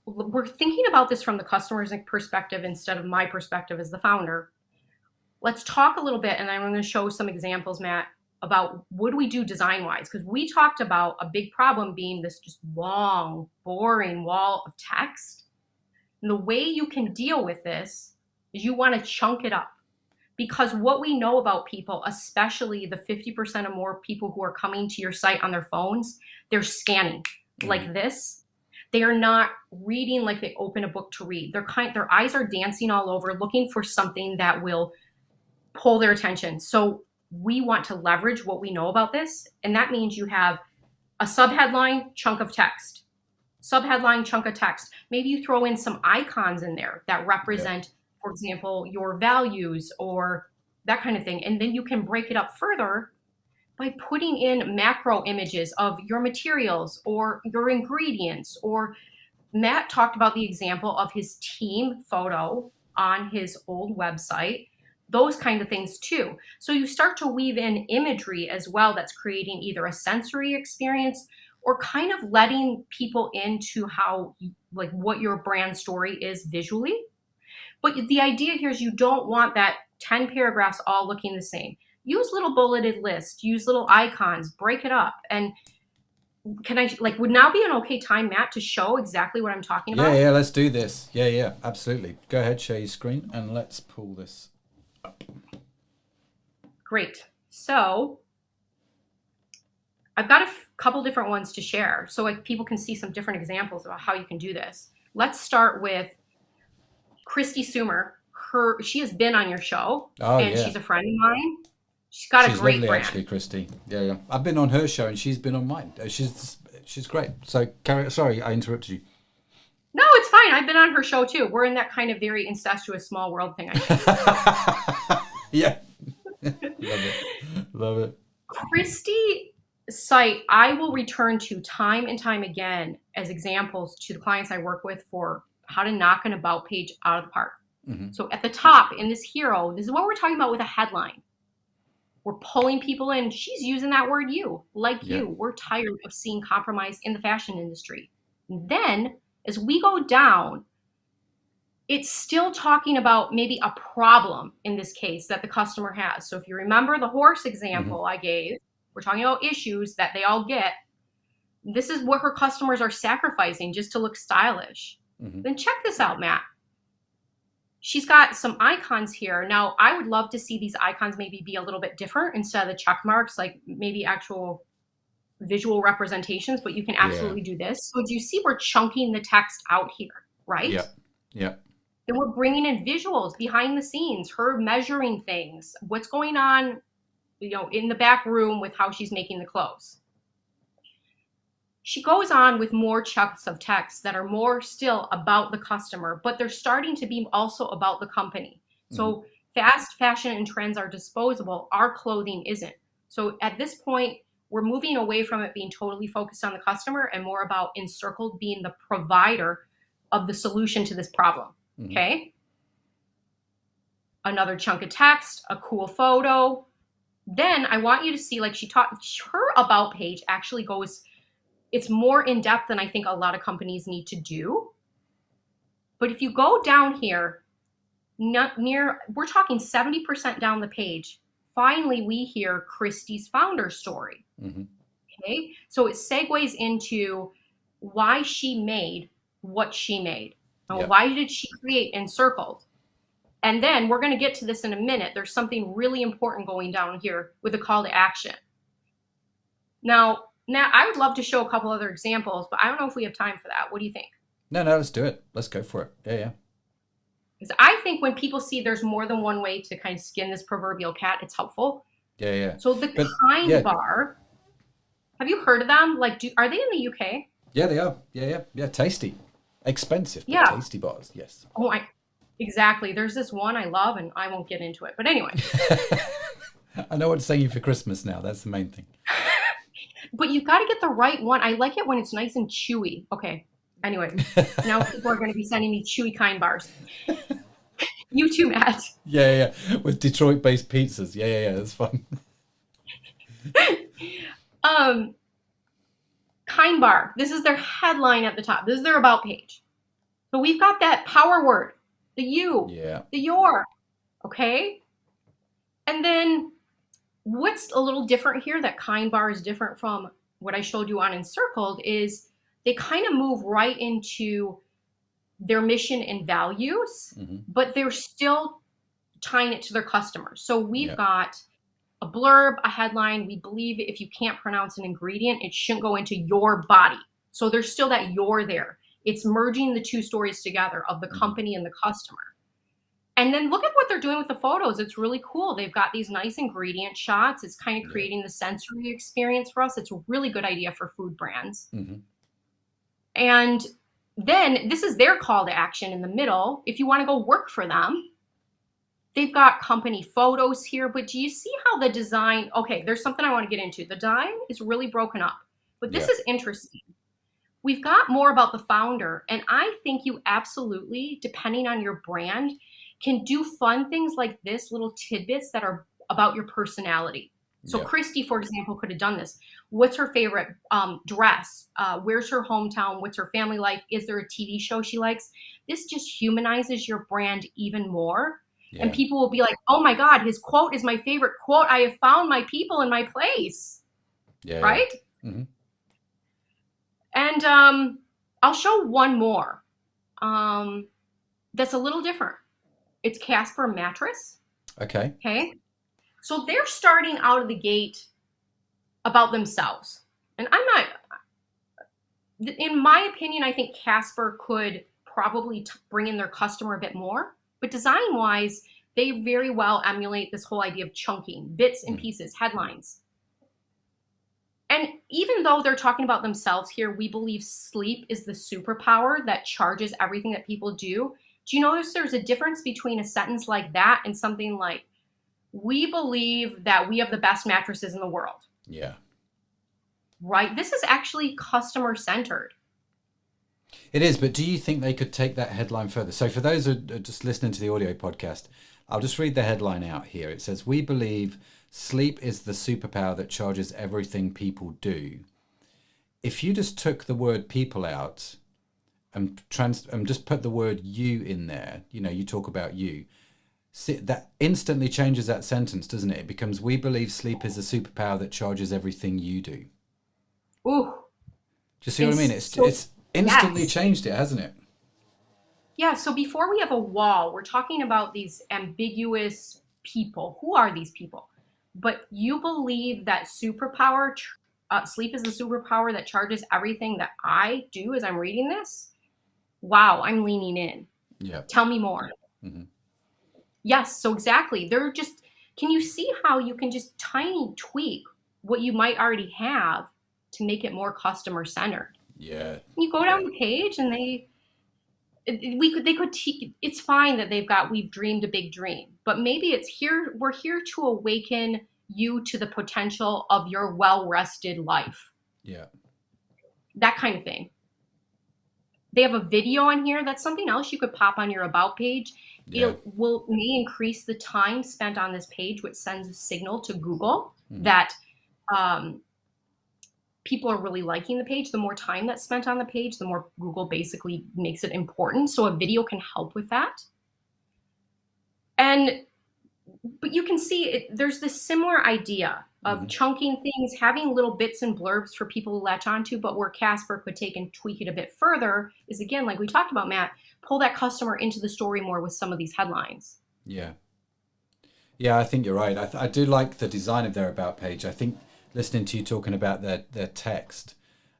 we're thinking about this from the customer's perspective instead of my perspective as the founder. Let's talk a little bit, and I'm going to show some examples, Matt, about what do we do design-wise? Because we talked about a big problem being this just long, boring wall of text. And the way you can deal with this is you want to chunk it up. Because what we know about people, especially the 50% or more people who are coming to your site on their phones, they're scanning like this. They are not reading like they open a book to read. Their eyes are dancing all over, looking for something that will pull their attention. So we want to leverage what we know about this. And that means you have a subheadline, chunk of text, subheadline, chunk of text. Maybe you throw in some icons in there that represent, for example, your values or that kind of thing. And then you can break it up further by putting in macro images of your materials or your ingredients. Or Matt talked about the example of his team photo on his old website, those kind of things too. So you start to weave in imagery as well that's creating either a sensory experience or kind of letting people into how, like, what your brand story is visually. But the idea here is you don't want that 10 paragraphs all looking the same. Use little bulleted lists, use little icons, break it up. And can I, like, would now be an okay time, Matt, to show exactly what I'm talking about? Yeah, let's do this. Yeah, absolutely. Go ahead, share your screen, and let's pull this up. Great. So I've got a couple different ones to share so like people can see some different examples about how you can do this. Let's start with Christy Sumer. She has been on your show, and she's a friend of mine. She's got a great lovely, brand. Actually, Christy. Yeah. I've been on her show, and she's been on mine. She's great. So, sorry, I interrupted you. No, it's fine. I've been on her show too. We're in that kind of very incestuous small world thing. I think. Yeah. Love it. Christy site, I will return to time and time again as examples to the clients I work with for how to knock an about page out of the park. Mm-hmm. So at the top in this hero, this is what we're talking about with a headline. We're pulling people in. She's using that word you. We're tired of seeing compromise in the fashion industry. And then as we go down, it's still talking about maybe a problem in this case that the customer has. So if you remember the horse example I gave, we're talking about issues that they all get. This is what her customers are sacrificing just to look stylish. Then check this out, Matt. She's got some icons here. Now, I would love to see these icons maybe be a little bit different instead of the check marks, like maybe actual visual representations, but you can absolutely do this. So do you see we're chunking the text out here, right? Yeah. Then we're bringing in visuals behind the scenes, her measuring things, what's going on, in the back room with how she's making the clothes. She goes on with more chunks of text that are more still about the customer, but they're starting to be also about the company. So fast fashion and trends are disposable. Our clothing isn't. So at this point, we're moving away from it being totally focused on the customer and more about Encircled being the provider of the solution to this problem. Okay. Another chunk of text, a cool photo. Then I want you to see, like, her about page actually goes, it's more in depth than I think a lot of companies need to do. But if you go down here, we're talking 70% down the page. Finally, we hear Christy's founder story. Okay. So it segues into why she made what she made. Now, why did she create Encircled? And then we're going to get to this in a minute. There's something really important going down here with a call to action. Now, I would love to show a couple other examples, but I don't know if we have time for that. What do you think? No, let's do it. Let's go for it. Yeah. Because I think when people see there's more than one way to kind of skin this proverbial cat, it's helpful. Yeah. So the Kind Bar, have you heard of them? Like, are they in the UK? Yeah, they are. Yeah. Tasty. Expensive, but tasty bars. Yes. Oh, exactly. There's this one I love, and I won't get into it. But anyway. I know what to say you for Christmas now. That's the main thing. But you've got to get the right one. I like it when it's nice and chewy. Okay. Anyway, now people are going to be sending me chewy Kind Bars. You too, Matt. Yeah. With Detroit-based pizzas. Yeah. That's fun. Kind Bar. This is their headline at the top. This is their about page. So we've got that power word, the you, the your. Okay. And then what's a little different here that Kind Bar is different from what I showed you on Encircled is they kind of move right into their mission and values, but they're still tying it to their customers. So we've got a blurb, a headline. We believe if you can't pronounce an ingredient, it shouldn't go into your body. So there's still that you're there. It's merging the two stories together of the company and the customer. And then look at what they're doing with the photos. It's really cool. They've got these nice ingredient shots. It's kind of creating the sensory experience for us. It's a really good idea for food brands. Mm-hmm. And then this is their call to action in the middle. If you want to go work for them, they've got company photos here. But do you see how the design, okay, there's something I want to get into. The design is really broken up, but this is interesting. We've got more about the founder. And I think you absolutely, depending on your brand, can do fun things like this, little tidbits that are about your personality. So Christy, for example, could have done this. What's her favorite dress? Where's her hometown? What's her family life? Is there a TV show she likes? This just humanizes your brand even more. Yeah. And people will be like, oh my God, his quote is my favorite quote. I have found my people in my place. Yeah. Right? Yeah. Mm-hmm. And I'll show one more that's a little different. It's Casper Mattress. Okay. Okay. So they're starting out of the gate about themselves. And I'm not, in my opinion, I think Casper could probably bring in their customer a bit more. But design-wise, they very well emulate this whole idea of chunking, bits and pieces, headlines. And even though they're talking about themselves here, we believe sleep is the superpower that charges everything that people do. Do you notice there's a difference between a sentence like that and something like, we believe that we have the best mattresses in the world? Yeah. Right? This is actually customer centered. It is, but do you think they could take that headline further? So for those who are just listening to the audio podcast, I'll just read the headline out here. It says, we believe sleep is the superpower that charges everything people do. If you just took the word people out and just put the word you in there, you know, you talk about you, that instantly changes that sentence, doesn't it? It becomes, we believe sleep is the superpower that charges everything you do. Ooh. Do you see what I mean? It's instantly changed it, hasn't it? Yeah, so before we have a wall, we're talking about these ambiguous people. Who are these people? But you believe that superpower, sleep is the superpower that charges everything that I do as I'm reading this? Wow, I'm leaning in. Yeah. Tell me more. Mm-hmm. Yes, so exactly. They're just, can you see how you can just tiny tweak what you might already have to make it more customer centered? Yeah. You go down the page and it's fine that we've dreamed a big dream, but maybe we're here to awaken you to the potential of your well-rested life. Yeah. That kind of thing. They have a video on here. That's something else you could pop on your about page. Yeah. It may increase the time spent on this page, which sends a signal to Google that people are really liking the page. The more time that's spent on the page, the more Google basically makes it important. So a video can help with that. But you can see there's this similar idea of chunking things, having little bits and blurbs for people to latch onto, but where Casper could take and tweak it a bit further is, again, like we talked about, Matt, pull that customer into the story more with some of these headlines. Yeah. Yeah, I think you're right. I do like the design of their about page. I think listening to you talking about their text,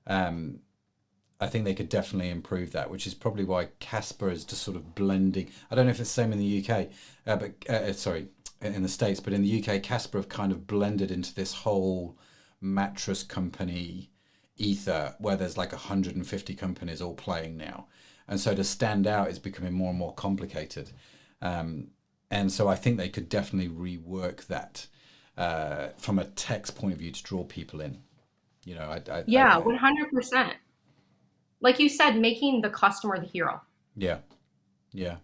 I think they could definitely improve that, which is probably why Casper is just sort of blending. I don't know if it's the same in the UK, in the States, but in the UK, Casper have kind of blended into this whole mattress company ether where there's like 150 companies all playing now. And so to stand out is becoming more and more complicated. And so I think they could definitely rework that from a text point of view to draw people in. You know, 100%. Like you said, making the customer the hero. Yeah. Yeah.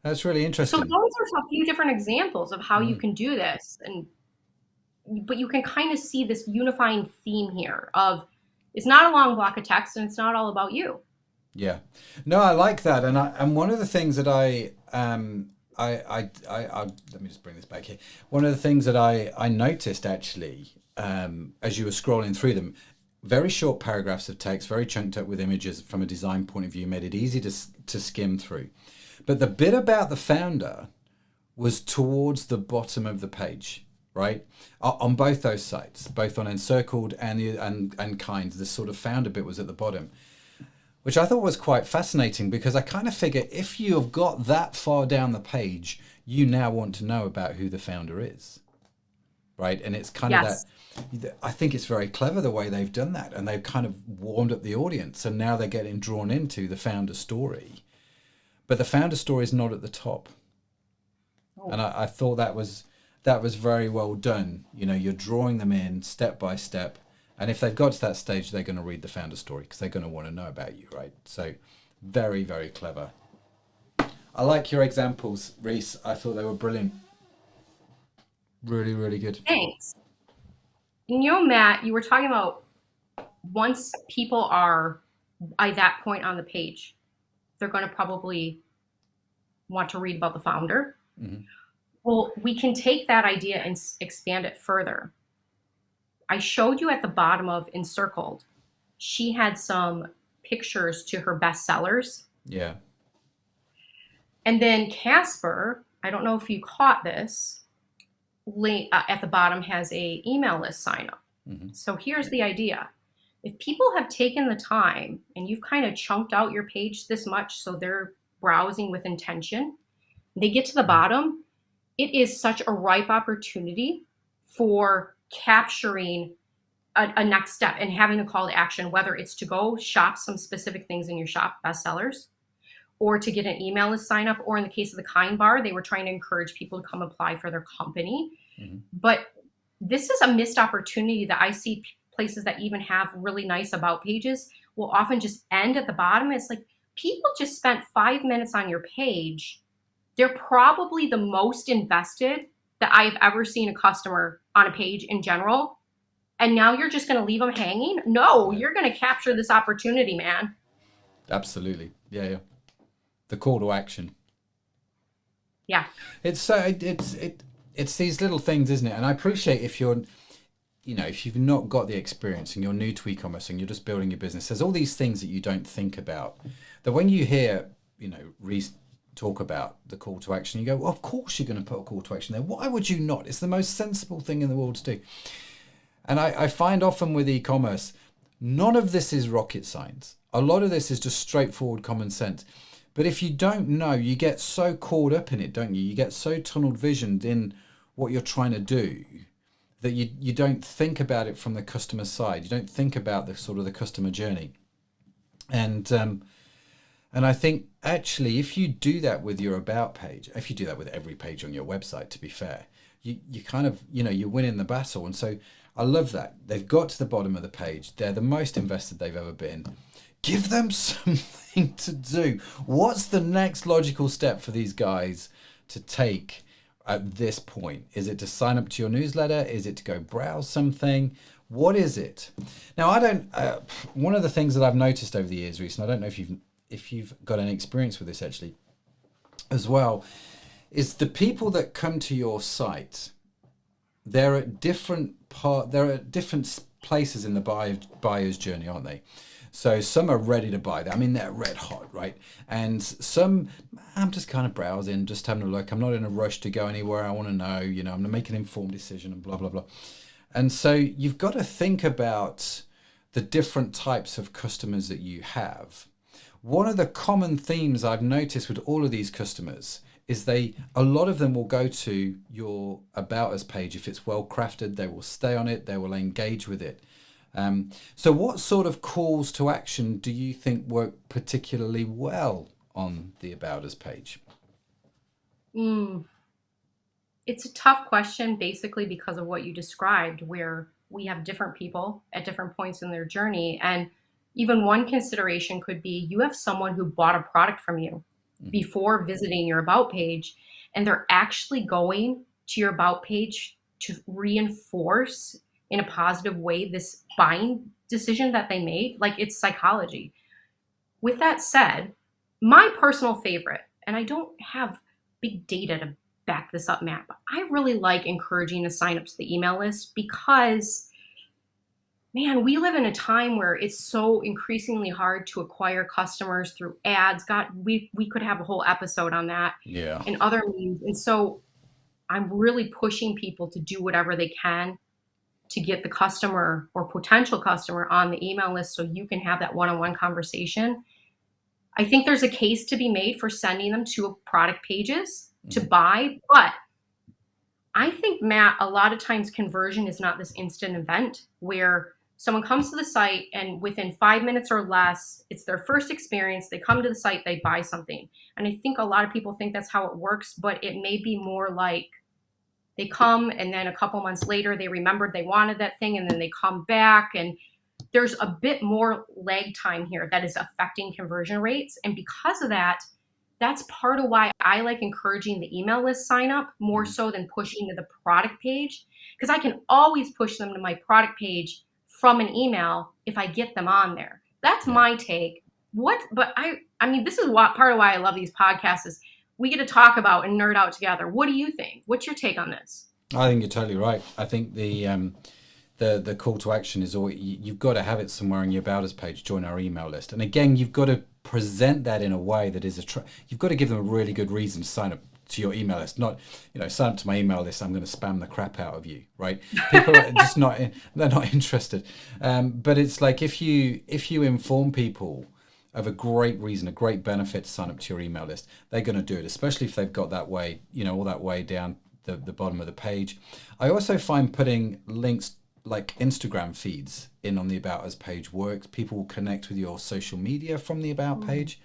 That's really interesting. So those are a few different examples of how you can do this. But you can kind of see this unifying theme here of it's not a long block of text and it's not all about you. Yeah. No, I like that. And one of the things that I let me just bring this back here. One of the things that I noticed actually, as you were scrolling through them, very short paragraphs of text, very chunked up with images from a design point of view, made it easy to skim through. But the bit about the founder was towards the bottom of the page, right? On both those sites, both on Encircled and Kind, the sort of founder bit was at the bottom. which I thought was quite fascinating, because I kind of figure if you have got that far down the page, you now want to know about who the founder is, right? And it's kind of Yes. that, I think it's very clever the way they've done that, and they've kind of warmed up the audience, and now they're getting drawn into the founder story. But the founder story is not at the top. And I thought that was very well done. You know, you're drawing them in step by step. And if they've got to that stage, they're going to read the founder story because they're going to want to know about you, right? So very, very clever. I like your examples, Reese. I thought they were brilliant. Really, really good. Thanks. And you know, Matt, you were talking about once people are at that point on the page, they're going to probably want to read about the founder. Mm-hmm. Well, we can take that idea and expand it further. I showed you at the bottom of Encircled, she had some pictures to her bestsellers. Yeah. And then Casper, I don't know if you caught this, at the bottom has a email list sign up. Mm-hmm. So here's the idea. If people have taken the time and you've kind of chunked out your page this much so they're browsing with intention, they get to the bottom, it is such a ripe opportunity for capturing a next step and having a call to action, whether it's to go shop some specific things in your shop, bestsellers, or to get an email list sign up, or in the case of the Kind Bar, they were trying to encourage people to come apply for their company. Mm-hmm. But this is a missed opportunity that I see places that even have really nice about pages will often just end at the bottom. It's like people just spent 5 minutes on your page. They're probably the most invested that I have ever seen a customer on a page in general. And now you're just going to leave them hanging? No, you're going to capture this opportunity, man. Absolutely. Yeah. The call to action. Yeah. It's these little things, isn't it? And I appreciate if you've not got the experience and you're new to e-commerce and you're just building your business, there's all these things that you don't think about. That when you hear, Reese talk about the call to action, you go, well, of course you're going to put a call to action there. Why would you not? It's the most sensible thing in the world to do. And I find often with e-commerce, none of this is rocket science. A lot of this is just straightforward common sense. But if you don't know, you get so caught up in it, don't you? You get so tunnel visioned in what you're trying to do that you don't think about it from the customer side. You don't think about the sort of the customer journey. And I think actually, if you do that with your about page, if you do that with every page on your website, to be fair, you kind of, you're winning the battle. And so I love that. They've got to the bottom of the page. They're the most invested they've ever been. Give them something to do. What's the next logical step for these guys to take at this point? Is it to sign up to your newsletter? Is it to go browse something? What is it? Now, one of the things that I've noticed over the years, Reese, and I don't know if you've got any experience with this actually as well, is the people that come to your site, they're at different places in the buyer's journey, aren't they? So some are ready to buy. I mean, they're red hot, right? And some, I'm just kind of browsing, just having a look. I'm not in a rush to go anywhere. I want to know, I'm going to make an informed decision and blah, blah, blah. And so you've got to think about the different types of customers that you have. One of the common themes I've noticed with all of these customers is a lot of them will go to your About Us page. If it's well crafted, they will stay on it, they will engage with it. So what sort of calls to action do you think work particularly well on the About Us page? It's a tough question, basically because of what you described, where we have different people at different points in their journey. And even one consideration could be you have someone who bought a product from you before visiting your About page, and they're actually going to your About page to reinforce in a positive way this buying decision that they made. Like, it's psychology. With that said, my personal favorite, and I don't have big data to back this up, Matt, but I really like encouraging to sign up to the email list because, man, we live in a time where it's so increasingly hard to acquire customers through ads. God, we could have a whole episode on that. Yeah. And other means. And so I'm really pushing people to do whatever they can to get the customer or potential customer on the email list so you can have that one-on-one conversation. I think there's a case to be made for sending them to product pages to buy, but I think, Matt, a lot of times conversion is not this instant event where someone comes to the site and within 5 minutes or less, it's their first experience. They come to the site, they buy something. And I think a lot of people think that's how it works, but it may be more like they come and then a couple months later, they remembered they wanted that thing and then they come back. And there's a bit more lag time here that is affecting conversion rates. And because of that, that's part of why I like encouraging the email list sign up more so than pushing to the product page, because I can always push them to my product page from an email if I get them on there. That's my take. But I mean, this is what part of why I love these podcasts is we get to talk about and nerd out together. What do you think? What's your take on this? I think you're totally right. I think the call to action is always, you've got to have it somewhere on your About Us page, join our email list. And again, you've got to present that in a way that is you've got to give them a really good reason to sign up to your email list. Not, sign up to my email list, I'm going to spam the crap out of you, right? People are just they're not interested. But it's like if you inform people of a great reason, a great benefit to sign up to your email list, they're going to do it, especially if they've got that way, all that way down the bottom of the page. I also find putting links like Instagram feeds in on the About Us page works. People will connect with your social media from the About page.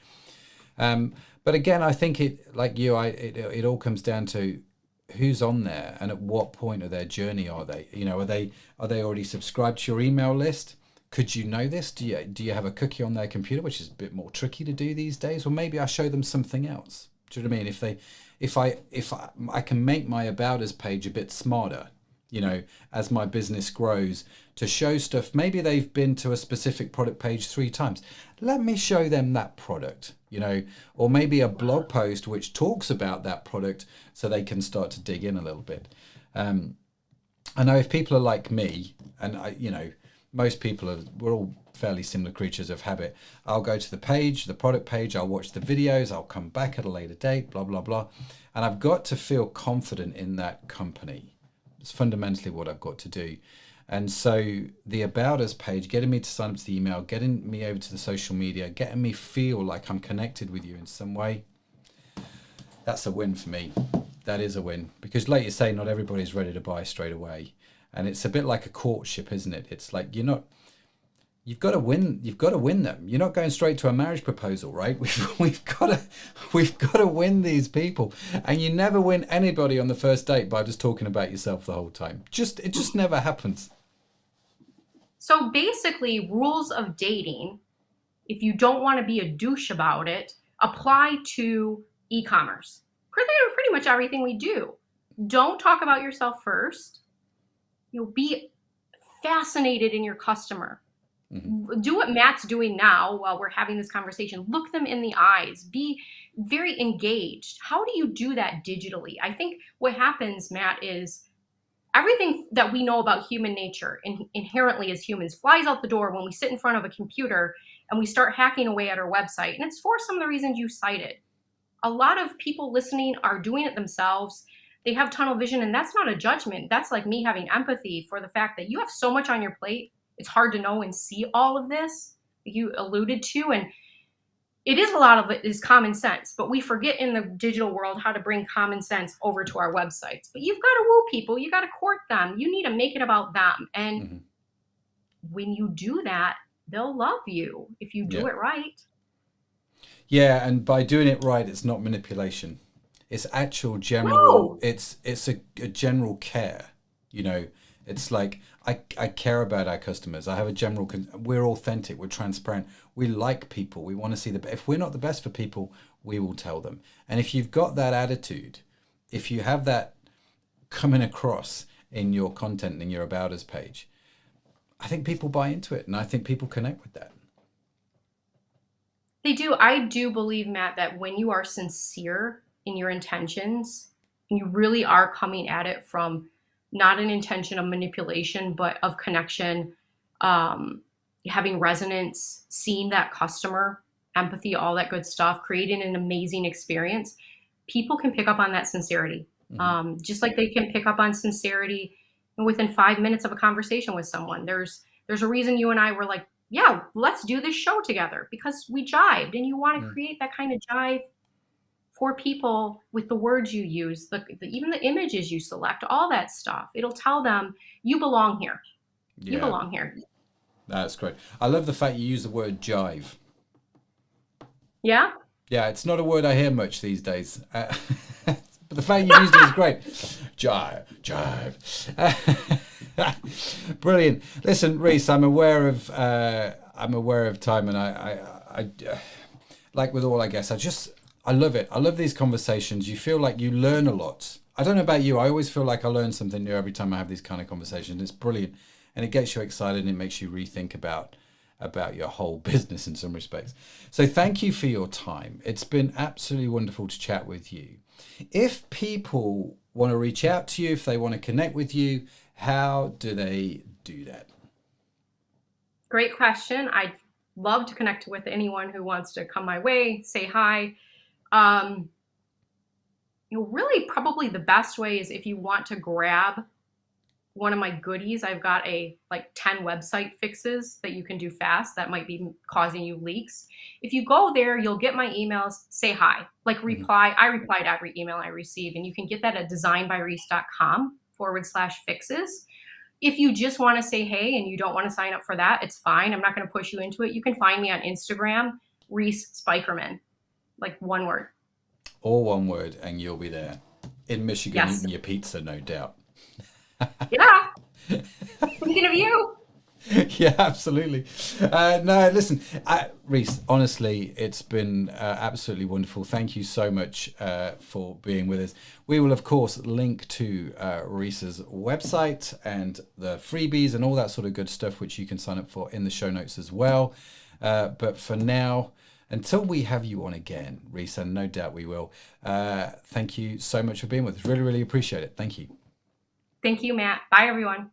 But again, I think it all comes down to who's on there and at what point of their journey are they. Are they already subscribed to your email list? Could you know this? Do you have a cookie on their computer, which is a bit more tricky to do these days? Or maybe I show them something else. Do you know what I mean? If I can make my About Us page a bit smarter, as my business grows, to show stuff. Maybe they've been to a specific product page 3 times. Let me show them that product, or maybe a blog post which talks about that product so they can start to dig in a little bit. I know if people are like me, and most people we're all fairly similar creatures of habit. I'll go to the product page, I'll watch the videos, I'll come back at a later date, blah, blah, blah. And I've got to feel confident in that company. It's fundamentally what I've got to do. And so the About Us page, getting me to sign up to the email, getting me over to the social media, getting me feel like I'm connected with you in some way, that's a win for me. That is a win. Because like you say, not everybody's ready to buy straight away. And it's a bit like a courtship, isn't it? It's like you've got to win them. You're not going straight to a marriage proposal, right? We've got to win these people. And you never win anybody on the first date by just talking about yourself the whole time. It just never happens. So basically, rules of dating, if you don't want to be a douche about it, apply to e-commerce. Pretty much everything we do. Don't talk about yourself first. You'll be fascinated in your customer. Mm-hmm. Do what Matt's doing now while we're having this conversation. Look them in the eyes. Be very engaged. How do you do that digitally? I think what happens, Matt, is everything that we know about human nature inherently as humans flies out the door when we sit in front of a computer and we start hacking away at our website. And it's for some of the reasons you cited. A lot of people listening are doing it themselves. They have tunnel vision, and that's not a judgment. That's like me having empathy for the fact that you have so much on your plate. It's hard to know and see all of this that you alluded to. And it is, a lot of it is common sense, but we forget in the digital world how to bring common sense over to our websites. But you've got to woo people. You got to court them. You need to make it about them. And when you do that, they'll love you if you do it right. Yeah. And by doing it right, it's not manipulation. It's actual general, it's a general care, It's like, I care about our customers. I have a general, we're authentic, we're transparent. We like people. We want to see if we're not the best for people, we will tell them. And if you've got that attitude, if you have that coming across in your content, in your About Us page, I think people buy into it. And I think people connect with that. They do. I do believe, Matt, that when you are sincere in your intentions, and you really are coming at it from not an intention of manipulation, but of connection, having resonance, seeing that customer, empathy, all that good stuff, creating an amazing experience, people can pick up on that sincerity. Just like they can pick up on sincerity And within 5 minutes of a conversation with someone, there's a reason you and I were like, yeah, let's do this show together, because we jived, and you want to create that kind of jive for people with the words you use, even the images you select, all that stuff. It'll tell them you belong here. You belong here. That's great. I love the fact you use the word jive. Yeah? Yeah, it's not a word I hear much these days. But the fact you used it is great. Jive. Brilliant. Listen, Reese, I'm aware of time, and I like with all, I guess, I love it. I love these conversations. You feel like you learn a lot. I don't know about you. I always feel like I learn something new every time I have these kind of conversations. It's brilliant. And it gets you excited, and it makes you rethink about your whole business in some respects. So thank you for your time. It's been absolutely wonderful to chat with you. If people want to reach out to you, if they want to connect with you, how do they do that? Great question. I'd love to connect with anyone who wants to come my way, say hi. Really probably the best way is if you want to grab one of my goodies. I've got 10 website fixes that you can do fast that might be causing you leaks. If you go there, you'll get my emails, say hi, reply. I reply to every email I receive, and you can get that at designbyreese.com/fixes. If you just want to say hey and you don't want to sign up for that, it's fine. I'm not going to push you into it. You can find me on Instagram, Reese Spikerman, one word. All one word, and you'll be there in Michigan, Yes. Eating your pizza, no doubt. Yeah. Thinking of you. Yeah, absolutely. No, listen, Reese, honestly, it's been absolutely wonderful. Thank you so much for being with us. We will, of course, link to Reese's website and the freebies and all that sort of good stuff, which you can sign up for in the show notes as well. But for now, until we have you on again, Reese, and no doubt we will, thank you so much for being with us. Really, really appreciate it. Thank you. Thank you, Matt. Bye, everyone.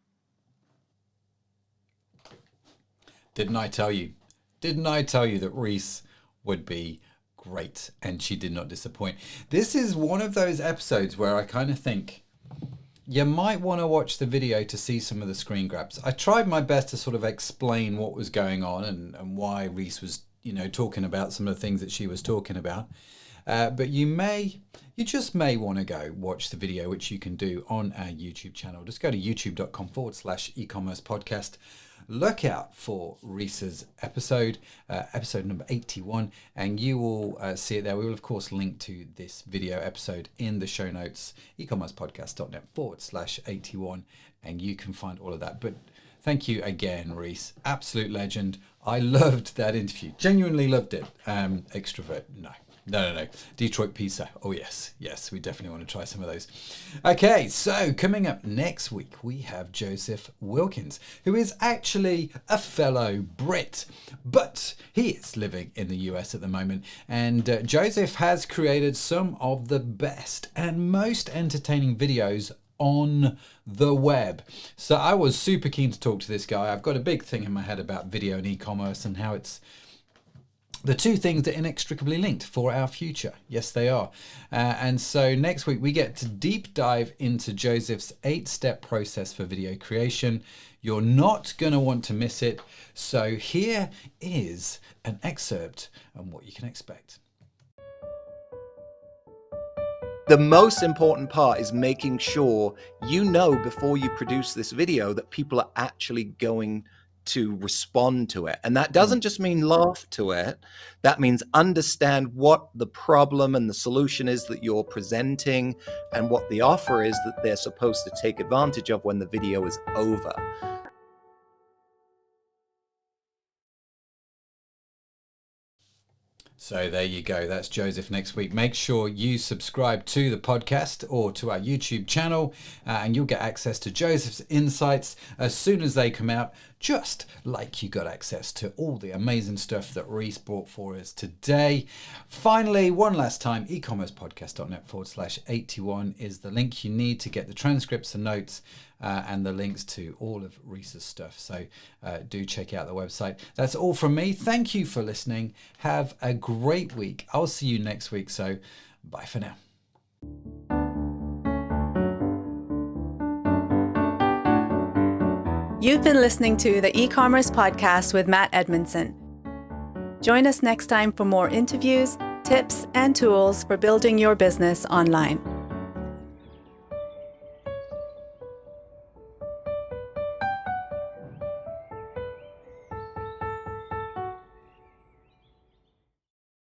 Didn't I tell you? Didn't I tell you that Reese would be great? And she did not disappoint. This is one of those episodes where I kind of think you might want to watch the video to see some of the screen grabs. I tried my best to sort of explain what was going on and why Reese was, talking about some of the things that she was talking about. But you just may want to go watch the video, which you can do on our YouTube channel. Just go to youtube.com/eCommerce podcast. Look out for Reese's episode number 81, and you will see it there. We will, of course, link to this video episode in the show notes, ecommercepodcast.net/81, and you can find all of that. But thank you again, Reese. Absolute legend. I loved that interview. Genuinely loved it. Extrovert, no. No. Detroit pizza. Oh, yes. Yes, we definitely want to try some of those. Okay, so coming up next week, we have Joseph Wilkins, who is actually a fellow Brit, but he is living in the US at the moment. And Joseph has created some of the best and most entertaining videos on the web. So I was super keen to talk to this guy. I've got a big thing in my head about video and e-commerce and how it's the two things are inextricably linked for our future. Yes, they are. And so next week we get to deep dive into Joseph's 8-step process for video creation. You're not going to want to miss it. So here is an excerpt on what you can expect. The most important part is making sure you know before you produce this video that people are actually going to respond to it. And that doesn't just mean laugh to it. That means understand what the problem and the solution is that you're presenting and what the offer is that they're supposed to take advantage of when the video is over. So there you go. That's Joseph next week. Make sure you subscribe to the podcast or to our YouTube channel, and you'll get access to Joseph's insights as soon as they come out, just like you got access to all the amazing stuff that Reese brought for us today. Finally, one last time, ecommercepodcast.net/81 is the link you need to get the transcripts and notes and the links to all of Reese's stuff. So do check out the website. That's all from me. Thank you for listening. Have a great week. I'll see you next week. So bye for now. You've been listening to the e-commerce podcast with Matt Edmondson. Join us next time for more interviews, tips, and tools for building your business online.